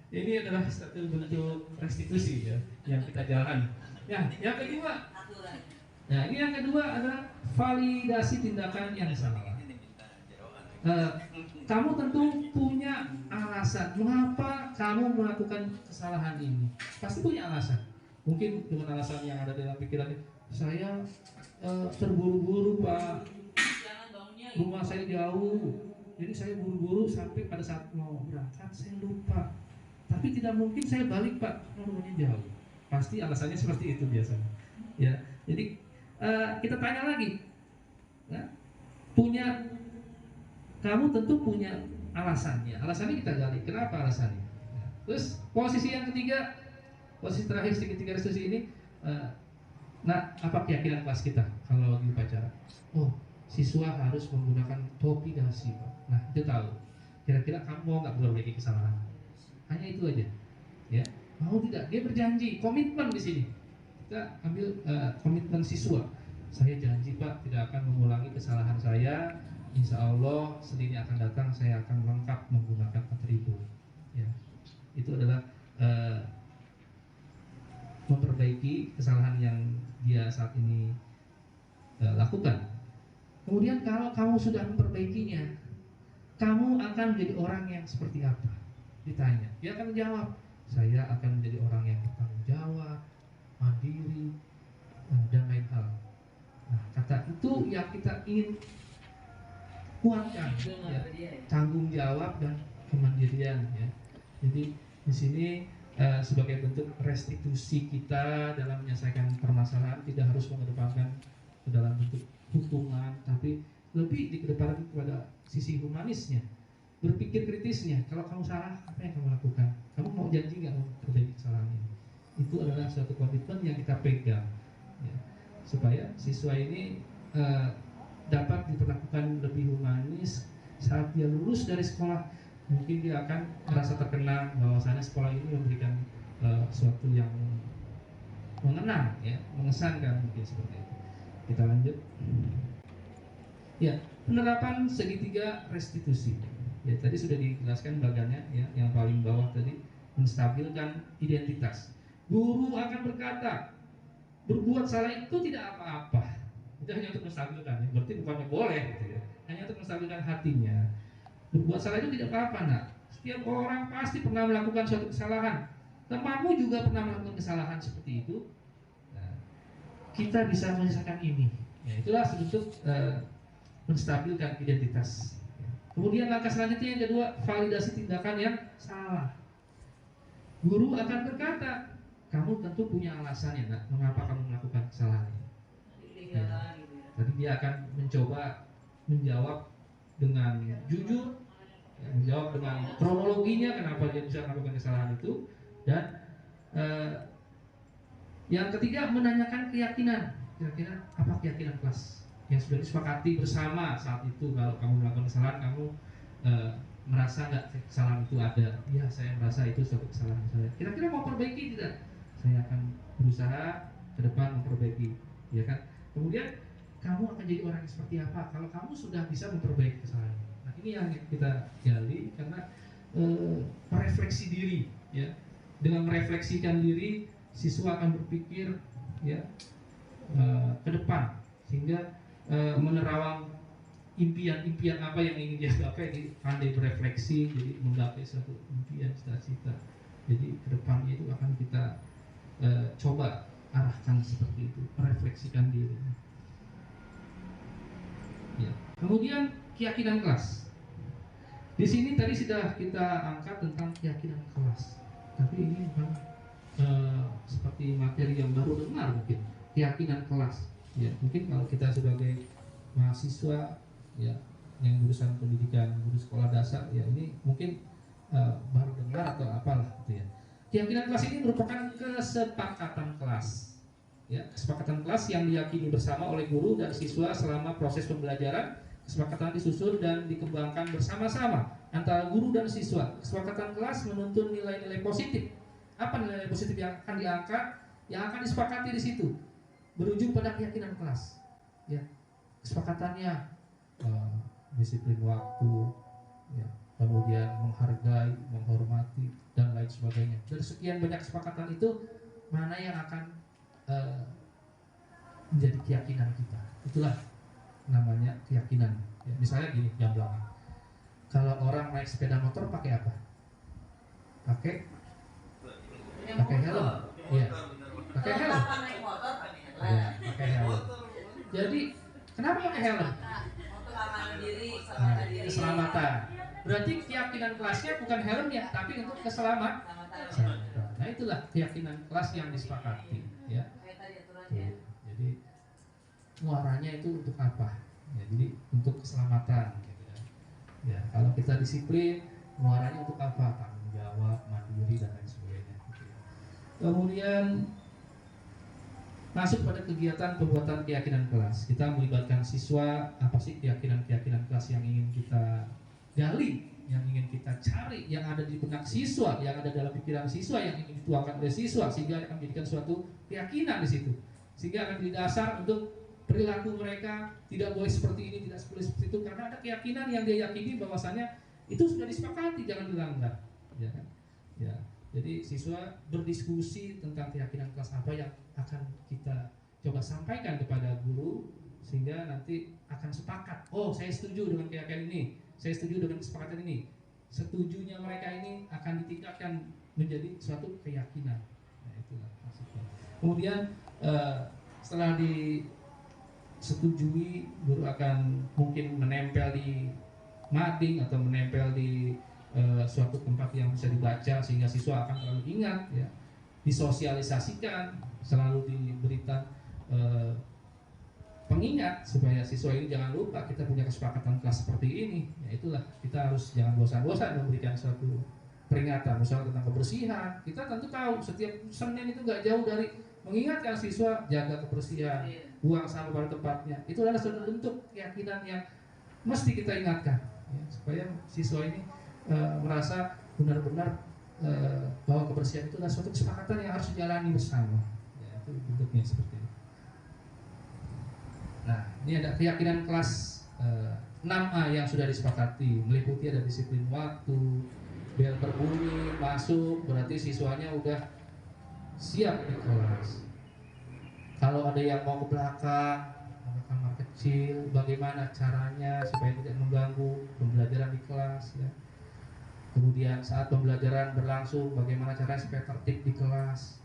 Ini adalah satu bentuk restitusi ya yang kita jalani. Ya, yang kedua. Nah, ini yang kedua adalah validasi tindakan yang salah. Kamu tentu punya alasan mengapa kamu melakukan kesalahan ini. Pasti punya alasan. Mungkin dengan alasan yang ada dalam pikirannya, saya terburu-buru Pak, rumah saya jauh, jadi saya buru-buru sampai pada saat mau berangkat saya lupa. Tapi tidak mungkin saya balik Pak, rumahnya jauh. Pasti alasannya seperti itu biasanya. Ya, jadi kita tanya lagi, ya, kamu tentu punya alasannya. Alasannya kita gali. Kenapa alasannya? Ya. Terus posisi yang ketiga, posisi terakhir ketiga restitusi ini, nah apa keyakinan kelas kita kalau lagi upacara? Oh, siswa harus menggunakan topi dasi Pak. Nah itu tahu. Kira-kira kamu mau nggak memperbaiki kesalahan? Hanya itu aja. Ya, mau tidak? Dia berjanji, komitmen di sini. Kita ambil komitmen siswa. Saya janji Pak tidak akan mengulangi kesalahan saya. Insya Allah Senin yang akan datang saya akan lengkap menggunakan atribut. Ya, itu adalah memperbaiki kesalahan yang dia saat ini lakukan. Kemudian kalau kamu sudah memperbaikinya, kamu akan menjadi orang yang seperti apa? Ditanya, dia akan menjawab, saya akan menjadi orang yang bertanggung jawab, mandiri, dan lain hal. Nah, kata itu yang kita ingin kuatkan, ya, tanggung jawab dan kemandirian. Ya. Jadi di sini sebagai bentuk restitusi kita dalam menyelesaikan permasalahan tidak harus mengedepankan ke dalam bentuk hukuman, tapi lebih dikedepankan kepada sisi humanisnya, berpikir kritisnya. Kalau kamu salah, apa yang kamu lakukan? Kamu mau janji nggak memperbaiki kesalahan ini? Itu adalah suatu komitmen yang kita pegang, ya, supaya siswa ini dapat diperlakukan lebih humanis saat dia lulus dari sekolah. Mungkin dia akan merasa terkenang bahwasanya sekolah ini memberikan sesuatu yang mengenang, ya, mengesankan, mungkin seperti itu. Kita lanjut. Ya, penerapan segitiga restitusi. Ya, tadi sudah dijelaskan bagiannya, ya, yang paling bawah tadi menstabilkan identitas. Guru akan berkata, berbuat salah itu tidak apa-apa. Itu hanya untuk menstabilkan, ya. Berarti bukannya boleh, gitu ya. Hanya untuk menstabilkan hatinya. Berbuat salah itu tidak apa-apa, nak. Setiap orang pasti pernah melakukan suatu kesalahan. Temanmu juga pernah melakukan kesalahan seperti itu. Nah, kita bisa menyelesaikan ini. Ya, itulah bentuk menstabilkan identitas. Kemudian langkah selanjutnya yang kedua, validasi tindakan yang salah. Guru akan berkata, kamu tentu punya alasan ya, nak, mengapa kamu melakukan kesalahan ini. Ya. Tadi dia akan mencoba menjawab dengan jujur, ya, menjawab dengan kronologinya kenapa dia bisa melakukan kesalahan itu, dan yang ketiga menanyakan keyakinan. Kira-kira apa keyakinan kelas yang sudah disepakati bersama saat itu? Kalau kamu melakukan kesalahan, kamu merasa nggak kesalahan itu ada? Ya, saya merasa itu suatu kesalahan saya. Kira-kira mau perbaiki tidak? Saya akan berusaha ke depan memperbaiki, ya kan? Kemudian kamu akan jadi orang yang seperti apa kalau kamu sudah bisa memperbaiki kesalahan. Nah, ini yang kita gali karena merefleksi diri, ya. Dengan merefleksikan diri, siswa akan berpikir, ya, ke depan, sehingga menerawang impian-impian apa yang ingin dia gapai, jadi pandai berefleksi, jadi menggapai suatu impian, cita-cita. Jadi ke depannya itu akan kita coba arahkan seperti itu, merefleksikan diri. Ya. Kemudian keyakinan kelas. Di sini tadi sudah kita angkat tentang keyakinan kelas, tapi ini bukan seperti materi yang baru dengar mungkin keyakinan kelas. Ya, mungkin kalau kita sebagai mahasiswa ya yang jurusan pendidikan, guru sekolah dasar, ya ini mungkin baru dengar atau apalah gitu ya. Keyakinan kelas ini merupakan kesepakatan kelas. Ya, kesepakatan kelas yang diyakini bersama oleh guru dan siswa selama proses pembelajaran. Kesepakatan disusun dan dikembangkan bersama-sama antara guru dan siswa. Kesepakatan kelas menuntun nilai-nilai positif. Apa nilai-nilai positif yang akan diangkat, yang akan disepakati di situ? Berujung pada keyakinan kelas. Ya, kesepakatannya disiplin waktu, ya, kemudian menghargai, menghormati, dan lain sebagainya. Dari sekian banyak kesepakatan itu, mana yang akan menjadi keyakinan kita? Itulah namanya keyakinan. Ya, misalnya gini, yang belakang. Kalau orang naik sepeda motor pakai apa? Pakai helm. Iya. Pakai helm. Ya, pakai helm. Jadi kenapa pakai helm? Nah, keselamatan. Berarti keyakinan kelasnya bukan helm ya, tapi untuk keselamatan. Nah, itulah keyakinan kelas yang disepakati. Ya. Jadi muaranya itu untuk apa? Ya, jadi untuk keselamatan. Gitu ya. Ya, kalau kita disiplin, muaranya untuk apa? Tanggung jawab, mandiri dan lain sebagainya. Gitu ya. Kemudian masuk pada kegiatan pembuatan keyakinan kelas. Kita melibatkan siswa. Apa sih keyakinan kelas yang ingin kita gali, yang ingin kita cari, yang ada di benak siswa, yang ada dalam pikiran siswa, yang ingin dituangkan oleh siswa, sehingga akan menjadikan suatu keyakinan di situ. Sehingga akan menjadi dasar untuk perilaku mereka, tidak boleh seperti ini, tidak boleh seperti itu, karena ada keyakinan yang dia yakini bahwasannya itu sudah disepakati, jangan dilanggar. Ya, ya. Jadi siswa berdiskusi tentang keyakinan kelas apa yang akan kita coba sampaikan kepada guru, sehingga nanti akan sepakat. Oh, saya setuju dengan keyakinan ini, saya setuju dengan kesepakatan ini. Setujunya mereka ini akan ditingkatkan menjadi suatu keyakinan. Nah, itulah maksudnya. Kemudian setelah disetujui, guru akan mungkin menempel di mading atau menempel di suatu tempat yang bisa dibaca sehingga siswa akan selalu ingat, ya. Disosialisasikan, selalu diberikan pengingat supaya siswa ini jangan lupa kita punya kesepakatan kelas seperti ini. Ya, itulah kita harus jangan bosan-bosan memberikan suatu peringatan, misalnya tentang kebersihan. Kita tentu tahu setiap Senin itu nggak jauh dari mengingatkan siswa jaga kebersihan, buang sampah pada tempatnya. Itu adalah suatu bentuk keyakinan yang mesti kita ingatkan, ya, supaya siswa ini merasa benar-benar bahwa kebersihan itu adalah suatu kesepakatan yang harus dijalani bersama. Ya, itu bentuknya seperti itu. Nah, ini ada keyakinan kelas 6A yang sudah disepakati, meliputi ada disiplin waktu, bel berbunyi, masuk, berarti siswanya udah siap di kelas. Kalau ada yang mau ke belakang, ada kamar kecil, bagaimana caranya supaya tidak mengganggu pembelajaran di kelas, ya. Kemudian saat pembelajaran berlangsung, bagaimana caranya supaya tertib di kelas,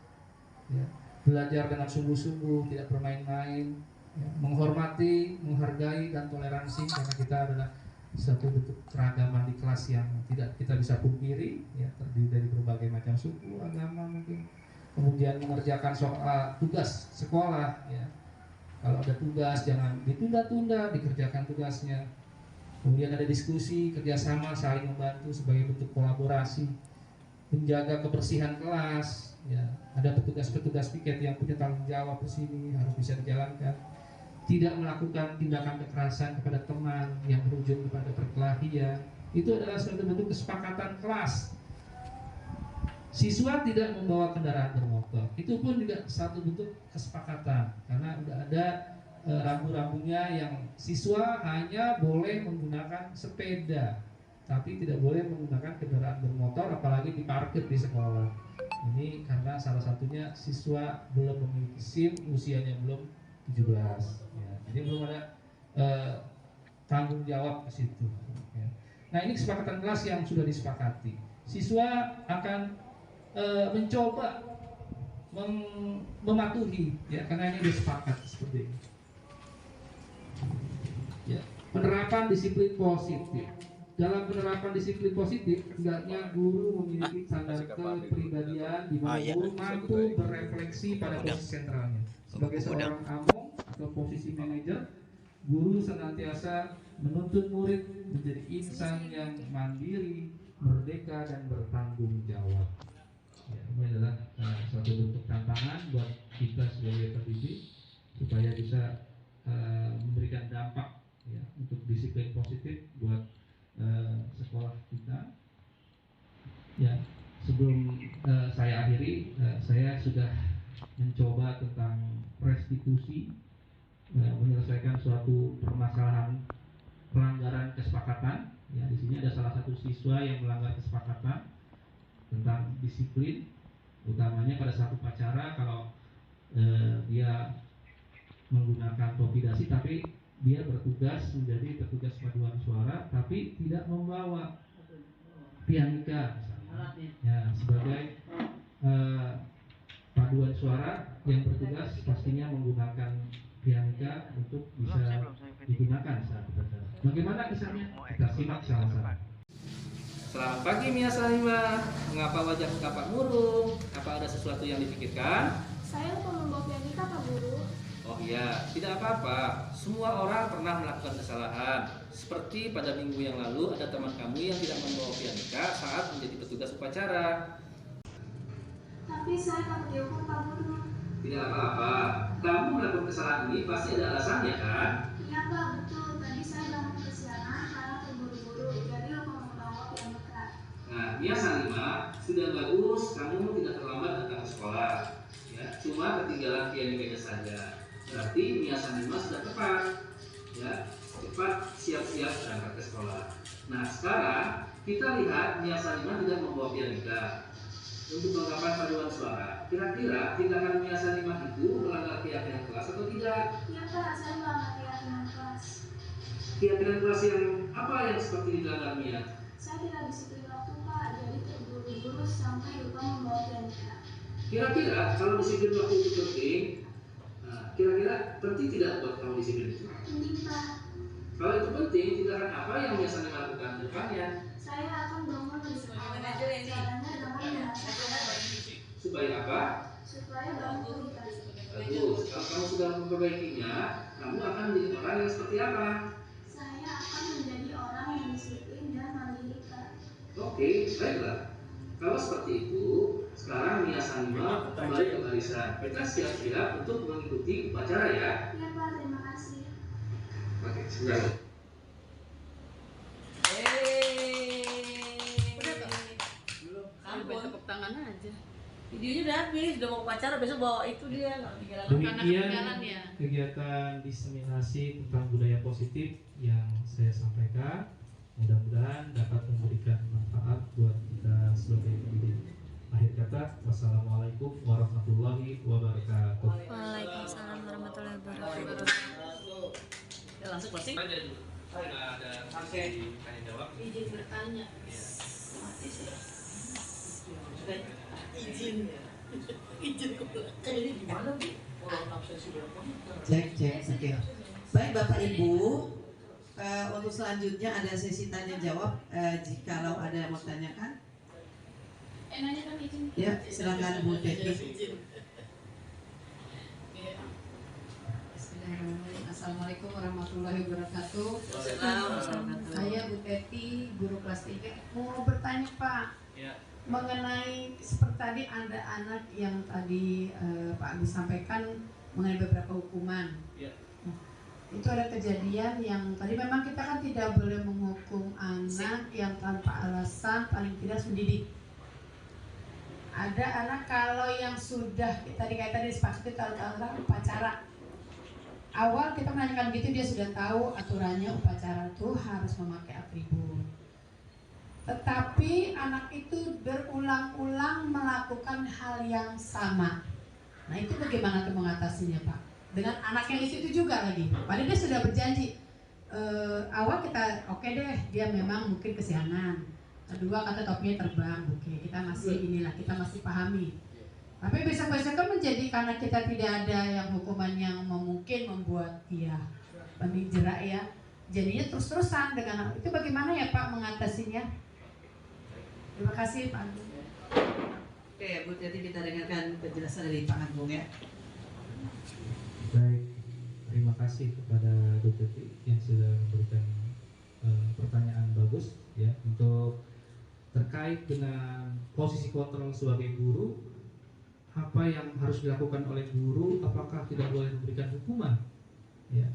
ya. Belajar dengan sungguh-sungguh, tidak bermain-main, ya. Menghormati, menghargai dan toleransi, karena kita adalah satu bentuk keragaman di kelas yang tidak kita bisa pungkiri, ya, terdiri dari berbagai macam suku, agama mungkin. Kemudian mengerjakan soal tugas sekolah, ya. Kalau ada tugas jangan ditunda-tunda, dikerjakan tugasnya. Kemudian ada diskusi, kerjasama, saling membantu sebagai bentuk kolaborasi. Menjaga kebersihan kelas, ya. Ada petugas-petugas piket yang punya tanggung jawab di sini, harus bisa dijalankan. Tidak melakukan tindakan kekerasan kepada teman yang berujung kepada perkelahian. Itu adalah suatu bentuk kesepakatan kelas. Siswa tidak membawa kendaraan bermotor, itu pun juga satu bentuk kesepakatan, karena udah ada rambu-rambunya yang siswa hanya boleh menggunakan sepeda, tapi tidak boleh menggunakan kendaraan bermotor, apalagi diparkir di sekolah. Ini karena salah satunya siswa belum memiliki SIM, usianya belum 17, ya. Jadi belum ada tanggung jawab ke situ, ya. Nah, ini kesepakatan kelas yang sudah disepakati. Siswa akan mencoba mematuhi, ya, karena ini disepakati seperti ini. Ya, penerapan disiplin positif. dalam penerapan disiplin positif, hendaknya guru memiliki standar kepribadian di mana guru mampu berefleksi pada posisi sentralnya. Sebagai seorang among atau posisi manajer, guru senantiasa menuntut murid menjadi insan yang mandiri, merdeka, dan bertanggung jawab. Ya, ini adalah suatu bentuk tantangan buat kita sebagai pendidik supaya bisa memberikan dampak ya untuk disiplin positif buat sekolah kita. Ya, sebelum saya akhiri, saya sudah mencoba tentang restitusi, menyelesaikan suatu permasalahan pelanggaran kesepakatan. Ya, di sini ada salah satu siswa yang melanggar kesepakatan tentang disiplin, utamanya pada saat upacara kalau dia menggunakan topi dasi, tapi dia bertugas menjadi petugas paduan suara tapi tidak membawa pianika misalnya. Ya, sebagai paduan suara yang bertugas pastinya menggunakan pianika untuk bisa digunakan saat upacara. Bagaimana kisahnya? Kita simak sama-sama. Selamat pagi Mia Salimah. Mengapa wajah Bapak murung? Apa ada sesuatu yang dipikirkan? Saya lupa membawa pianika, Pak Guru. Oh iya, tidak apa-apa. Semua orang pernah melakukan kesalahan. Seperti pada minggu yang lalu ada teman kamu yang tidak membawa pianika saat menjadi petugas upacara. Tapi saya takut dihukum, Pak Guru. Tidak apa-apa. Kamu melakukan kesalahan ini pasti ada alasannya kan? Iya, Pak, betul. Tadi saya bangun kesiangan karena terburu-buru, jadi lupa membawa pianika. Nah, Mia Salimah, sudah bagus kamu tidak terlambat datang ke sekolah. Ya, cuma ketinggalan pianika saja. Berarti Mia Salimah sudah tepat. Ya, cepat siap-siap berangkat ke sekolah. Nah, sekarang kita lihat Mia Salimah tidak membawa pianika. Untuk kelengkapan paduan suara, kira-kira tindakan Mia Salimah itu melanggar keyakinan kelas atau tidak? Iya, Pak, saya melanggar keyakinan kelas. Keyakinan kelas yang apa yang seperti dilanggar Mia? Saya tidak disiplin waktu, Pak, jadi terburu-buru sampai lupa membawa pianika. Kira-kira kalau disiplin waktu itu penting, kira-kira penting tidak buat kamu disiplin itu? Penting, Pak. Kalau itu penting, tindakan apa yang Mia Salimah lakukan ke depannya? Saya akan bangun di sekolah. Caranya dengan mengasah Supaya apa? supaya bangun di tadi. Bagus, kalau kamu sudah memperbaikinya, kamu akan menjadi orang yang seperti apa? Saya akan menjadi orang yang disiplin dan mandiri, Pak. Oke, baiklah. Kalau seperti itu, sekarang Mia Salimah kembali ke barisan. Kita siap-siap untuk mengikuti upacara ya. Iya, Pak, terima kasih. Oke, sebentar. Udah toh? Belum. Sampai tepuk tangan aja. Videonya udah habis, udah mau pacaran, besok bawa itu dia kalau tinggalan Demikian ya. kegiatan diseminasi tentang budaya positif yang saya sampaikan. Mudah-mudahan dapat memberikan manfaat buat kita sebagai pendidik. Akhir kata, wassalamualaikum warahmatullahi wabarakatuh. Waalaikumsalam warahmatullahi wabarakatuh. Ya langsung closing. Ada sanksi tanya jawab. Izin bertanya. Mati sih. Sudah izin ya. Izin ke belakang. Ini gimana Bu? Orang absensi berapa? Cek, oke. Baik Bapak Ibu, untuk selanjutnya ada sesi tanya jawab. Jikalau ada yang mau tanyakan, Nanya kan izin. ya silakan Bu Teti. Bismillahirrahmanirrahim. Assalamualaikum warahmatullahi wabarakatuh. Waalaikumsalam. Saya Bu Teti, guru kelas 3. Mau bertanya Pak, Ya. mengenai seperti tadi ada anak yang tadi Pak Agus sampaikan mengenai beberapa hukuman. Ya. Nah, itu ada kejadian yang tadi memang kita kan tidak boleh menghukum anak yang tanpa alasan, paling tidak mendidik. Ada anak kalau yang sudah tadi kayak tadi disepakati tahu-tahu upacara. Awal kita menanyakan gitu dia sudah tahu aturannya upacara itu harus memakai atribut. Tetapi anak itu berulang-ulang melakukan hal yang sama. Nah itu bagaimana tuh mengatasinya Pak? Dengan anak yang itu juga lagi. Padahal dia sudah berjanji. Awal kita oke deh dia memang mungkin kesiangan. Kedua kata topinya terbang. Oke kita masih inilah kita masih pahami. Tapi besok-besok kan menjadi karena kita tidak ada yang hukuman yang mungkin membuat dia penjara ya. jadinya terus-terusan dengan itu. Bagaimana ya Pak mengatasinya? Terima kasih Pak Agung. Oke, Bu Teti, kita dengarkan penjelasan dari Pak Agung ya. Baik, terima kasih kepada Bu Teti yang sudah memberikan pertanyaan bagus ya untuk terkait dengan posisi kontrol sebagai guru. Apa yang harus dilakukan oleh guru? Apakah tidak boleh memberikan hukuman? Ya.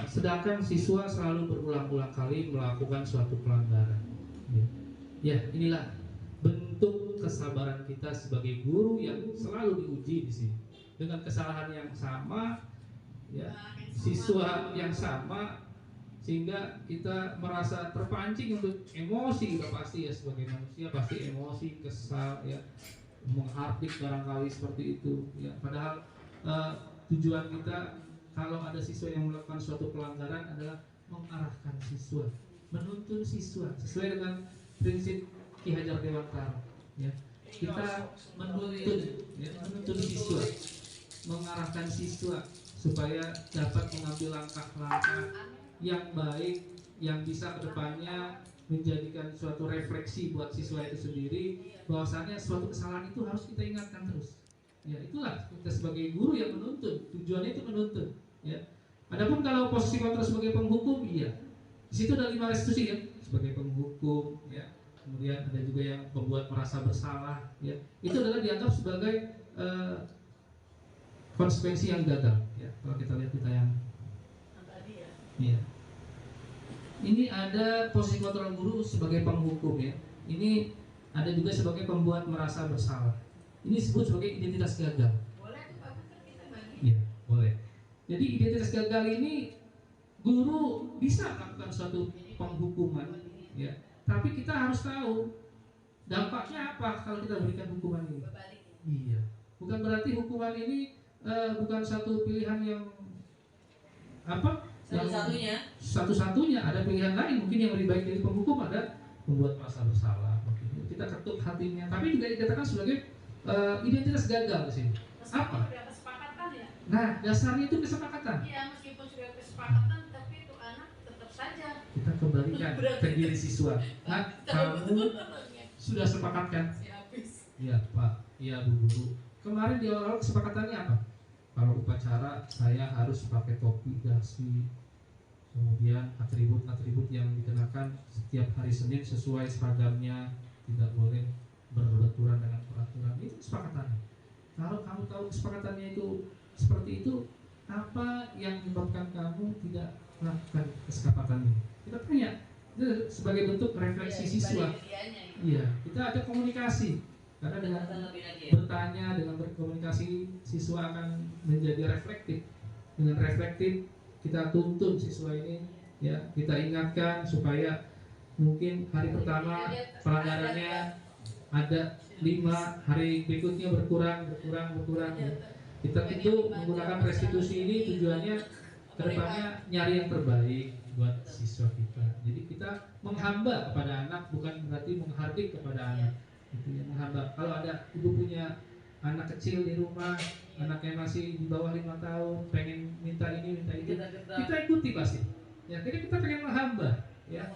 Sedangkan siswa selalu berulang-ulang kali melakukan suatu pelanggaran. Ya, inilah bentuk kesabaran kita sebagai guru yang selalu diuji di sini. Dengan kesalahan yang sama, ya, siswa yang sama, sehingga kita merasa terpancing untuk emosi. Kita pasti ya sebagai manusia pasti emosi, kesal, ya, menghardik barangkali seperti itu. Ya, padahal tujuan kita kalau ada siswa yang melakukan suatu pelanggaran adalah mengarahkan siswa, menuntun siswa sesuai dengan prinsip Ki Hajar Dewantara. Ya, kita menuntun siswa, mengarahkan siswa supaya dapat mengambil langkah-langkah yang baik yang bisa kedepannya menjadikan suatu refleksi buat siswa itu sendiri, bahwasanya suatu kesalahan itu harus kita ingatkan terus. Ya, itulah kita sebagai guru yang menuntun, tujuannya itu menuntun. Ya. Adapun kalau posisi kontrol sebagai penghukum, iya, di situ ada 5 restitusi ya, sebagai penghukum, ya. Kemudian ada juga yang membuat merasa bersalah, ya. Itu adalah dianggap sebagai konsekuensi yang gagal, ya. Kalau kita lihat di tayangan. Iya. Ini ada posisi kontrol guru sebagai penghukum ya. Ini ada juga sebagai pembuat merasa bersalah. Ini disebut sebagai identitas gagal. Boleh Pak Gun, kita bagi. Iya, boleh. Jadi identitas gagal ini guru bisa melakukan suatu penghukuman, ya. Tapi kita harus tahu dampaknya apa kalau kita berikan hukuman ini. Iya. Bukan berarti hukuman ini bukan satu pilihan yang apa? Satu-satunya ada pilihan lain mungkin yang lebih baik dari penghukum, ada membuat merasa bersalah, mungkin kita ketuk hatinya, tapi juga dikatakan sebagai identitas gagal di sini. Apa? Kesepakatan ya? Nah, dasarnya itu kesepakatan. Iya, meskipun sudah kesepakatan, tapi itu anak tetap saja. Kita kembalikan ke diri siswa. Nah, kamu sudah sepakat kan? Iya Pak, iya Bu Guru. Kemarin di awal kesepakatannya apa? Kalau upacara saya harus pakai topi dasi, kemudian atribut-atribut yang dikenakan setiap hari Senin sesuai seragamnya, tidak boleh berbenturan dengan peraturan. Itu kesepakatan. Kalau kamu tahu kesepakatannya itu seperti itu, apa yang menyebabkan kamu tidak melakukan kesepakatan ini? Kita tanya, itu sebagai bentuk refleksi siswa. Iya, kita ada komunikasi. Karena dengan bertanya, dengan berkomunikasi, siswa akan menjadi reflektif. Dengan reflektif, kita tuntun siswa ini, ya, kita ingatkan supaya mungkin hari pertama pelanggarannya ada 5, hari berikutnya berkurang. Ya. Kita itu menggunakan restitusi ini tujuannya kedepannya nyari yang terbaik buat siswa kita. Jadi kita menghamba kepada anak, bukan berarti menghardik kepada anak. Itu yang menghamba. Kalau ada ibu punya anak kecil di rumah, anaknya masih di bawah 5 tahun, pengen minta ini, minta itu, kita ikuti pasti. Ya, jadi kita pengen menghamba, ya,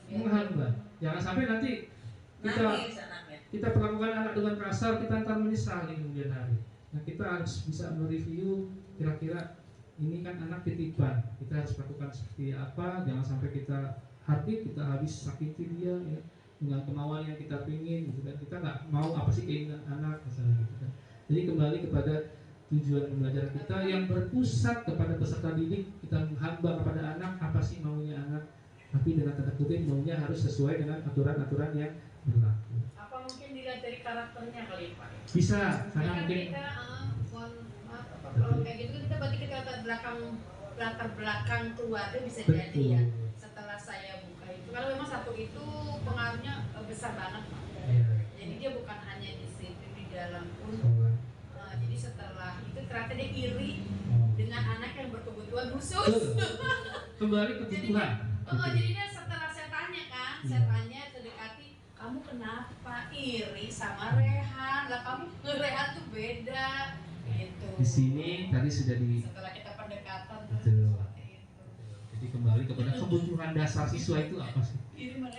menghamba. Jangan sampai nanti kita perlakukan anak dengan kasar, kita akan menyesal di kemudian hari. Nah, kita harus bisa mereview kira-kira ini kan anak titipan, kita harus lakukan seperti apa, jangan sampai kita hardik, kita habis sakiti dia, ya, dengan kemauan yang kita pingin, gitu kan. Kita nggak mau apa sih keinginan anak, misalnya gitu kan. Jadi kembali kepada tujuan pembelajaran kita yang berpusat kepada peserta didik, kita menghamba kepada anak, apa sih maunya anak, tapi dengan tanda kutip maunya harus sesuai dengan aturan-aturan yang berlaku. Apa mungkin dilihat dari karakternya kali Pak? Bisa, karena mungkin kita kalau kayak gitu kita berarti kita latar belakang keluarga bisa jadi ya. Setelah saya buka itu, kalau memang satu itu pengaruhnya besar banget Pak. Ya. Jadi dia bukan hanya di situ, di dalam pun. Jadi setelah itu ternyata dia iri dengan anak yang berkebutuhan khusus. Kembali kebutuhan. Jadinya setelah saya tanya kan, saya tanya terdekati, kamu kenapa iri sama Rehan? Lah kamu Rehan tuh beda. Gitu. Di sini tadi sudah setelah kita pendekatan betul. seperti itu. Jadi Jadi kembali kepada kebutuhan dasar siswa itu apa sih?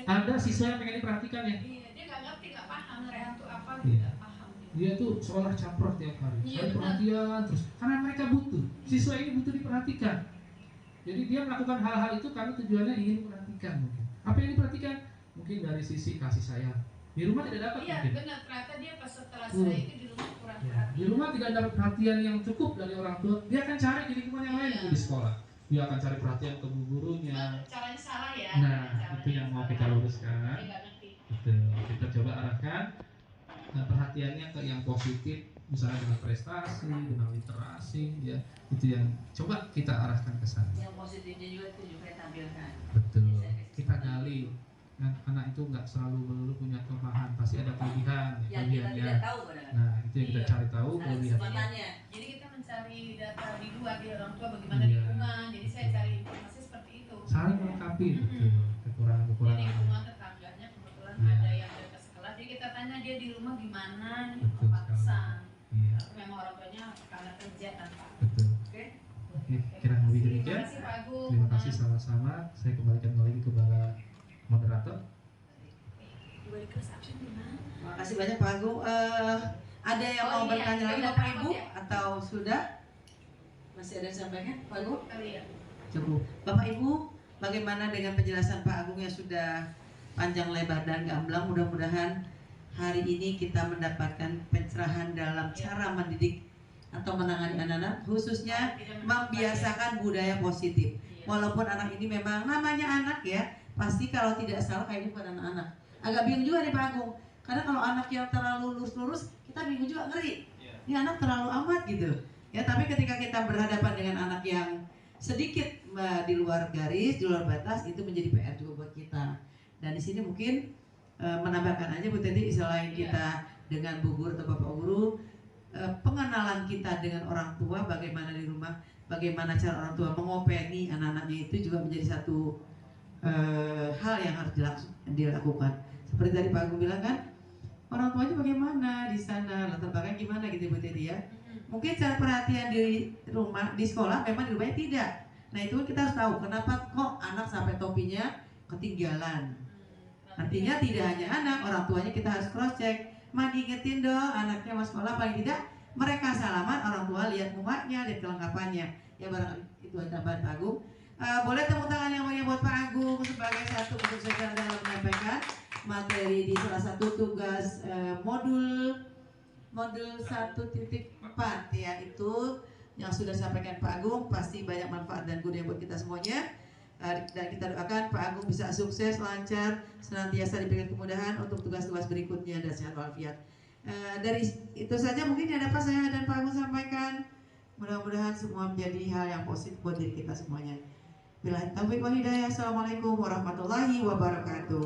Ada siswa yang pengen diperhatikan ya? Iya, dia nggak ngerti, nggak paham rehan itu apa, Iya. nggak paham. Dia tuh seolah caprok tiap hari, Iya, cari benar. perhatian terus. Karena mereka butuh, siswa ini butuh diperhatikan. Jadi dia melakukan hal-hal itu karena tujuannya ingin memperhatikan. Mungkin. Apa yang diperhatikan? Mungkin dari sisi kasih sayang. Di rumah tidak dapat Iya, mungkin. benar. Ternyata dia pas setelah saya itu di rumah kurang Ya, perhatian. di rumah tidak dapat perhatian yang cukup dari orang tua, dia akan cari di lingkungan yang lain Iya. di sekolah. Dia akan cari perhatian ke gurunya. Caranya salah ya. Nah, Caranya itu yang mau salah. kita luruskan. Dia nggak ngerti. Betul. Kita coba arahkan perhatiannya ke yang positif, misalnya dengan prestasi, dengan literasi, ya itu yang coba kita arahkan ke sana. Yang positifnya juga itu juga tampilkan. Betul. Kita gali. Anak itu nggak selalu melulu punya kelemahan, pasti ada kelebihan, Yang kita kelebihannya. tidak tahu padahal. Nah, itu yang kita Iya. cari tahu Ada kelebihannya. kesempatannya. Jadi kita mencari data di luar di orang tua bagaimana Iya. lingkungan. Jadi saya cari informasi seperti itu. Saling melengkapi, betul. Di Kekurangan-kekurangan. lingkungan tetangganya kebetulan Iya. ada yang dekat sekolah. Jadi kita tanya dia di rumah gimana, Betul pantesan. Iya, Memang orang tuanya karena kerja kan Pak. betul. Oke. Oke, kira lebih Terima demikian. kasih Pak Agung. Terima kasih sama-sama. Saya kembalikan lagi kepada moderator. Terima kasih banyak Pak Agung. Ada yang mau iya, bertanya lagi ada Bapak rapat Ibu ya? atau sudah? Masih ada yang disampaikan Pak Agung? Kali ya. Cukup. Bapak Ibu, bagaimana dengan penjelasan Pak Agung yang sudah panjang lebar dan gamblang? Mudah-mudahan hari ini kita mendapatkan pencerahan dalam cara mendidik atau menangani anak-anak, khususnya membiasakan budaya positif. Walaupun anak ini memang namanya anak ya, pasti kalau tidak salah kayaknya bukan anak-anak. Agak bingung juga nih Pak Agung, karena kalau anak yang terlalu lurus-lurus, kita bingung juga, ngeri. Ini anak terlalu amat gitu. Ya, tapi ketika kita berhadapan dengan anak yang sedikit di luar garis, di luar batas, itu menjadi PR juga buat kita. Dan di sini mungkin menambahkan aja Bu Teti, selain kita dengan Bu Guru atau Bapak Guru, pengenalan kita dengan orang tua, bagaimana di rumah, bagaimana cara orang tua mengopeni anak-anaknya, itu juga menjadi satu hal yang harus dilakukan. Seperti tadi Pak Agung bilang kan, orang tuanya bagaimana di sana, latar belakang gimana gitu Bu Teti ya. Mungkin cara perhatian di rumah, di sekolah memang di rumahnya tidak. Nah itu kita harus tahu kenapa kok anak sampai topinya ketinggalan. Artinya tidak hanya anak, orang tuanya kita harus cross check. Diingetin dong anaknya masuk sekolah, paling tidak mereka salaman, orang tua lihat mukanya, lihat kelengkapannya. Ya barangkali itu ada tambahan Pak Agung. Boleh tepuk tangan yang meriah buat Pak Agung sebagai satu bentuk sejarah dalam menyampaikan materi di salah satu tugas modul 1.4 ya, itu yang sudah disampaikan Pak Agung, pasti banyak manfaat dan guna buat kita semuanya. Dan kita doakan Pak Agung bisa sukses, lancar, senantiasa diberikan kemudahan untuk tugas-tugas berikutnya dan sehat walafiat. Dari itu saja mungkin yang dapat saya dan Pak Agung sampaikan. Mudah-mudahan semua menjadi hal yang positif buat diri kita semuanya. Billahi taufiq wal hidayah. Assalamualaikum warahmatullahi wabarakatuh.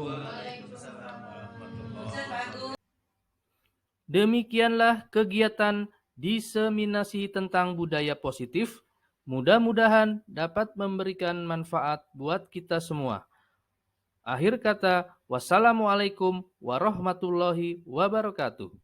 Demikianlah kegiatan diseminasi tentang budaya positif. Mudah-mudahan dapat memberikan manfaat buat kita semua. Akhir kata, wassalamualaikum warahmatullahi wabarakatuh.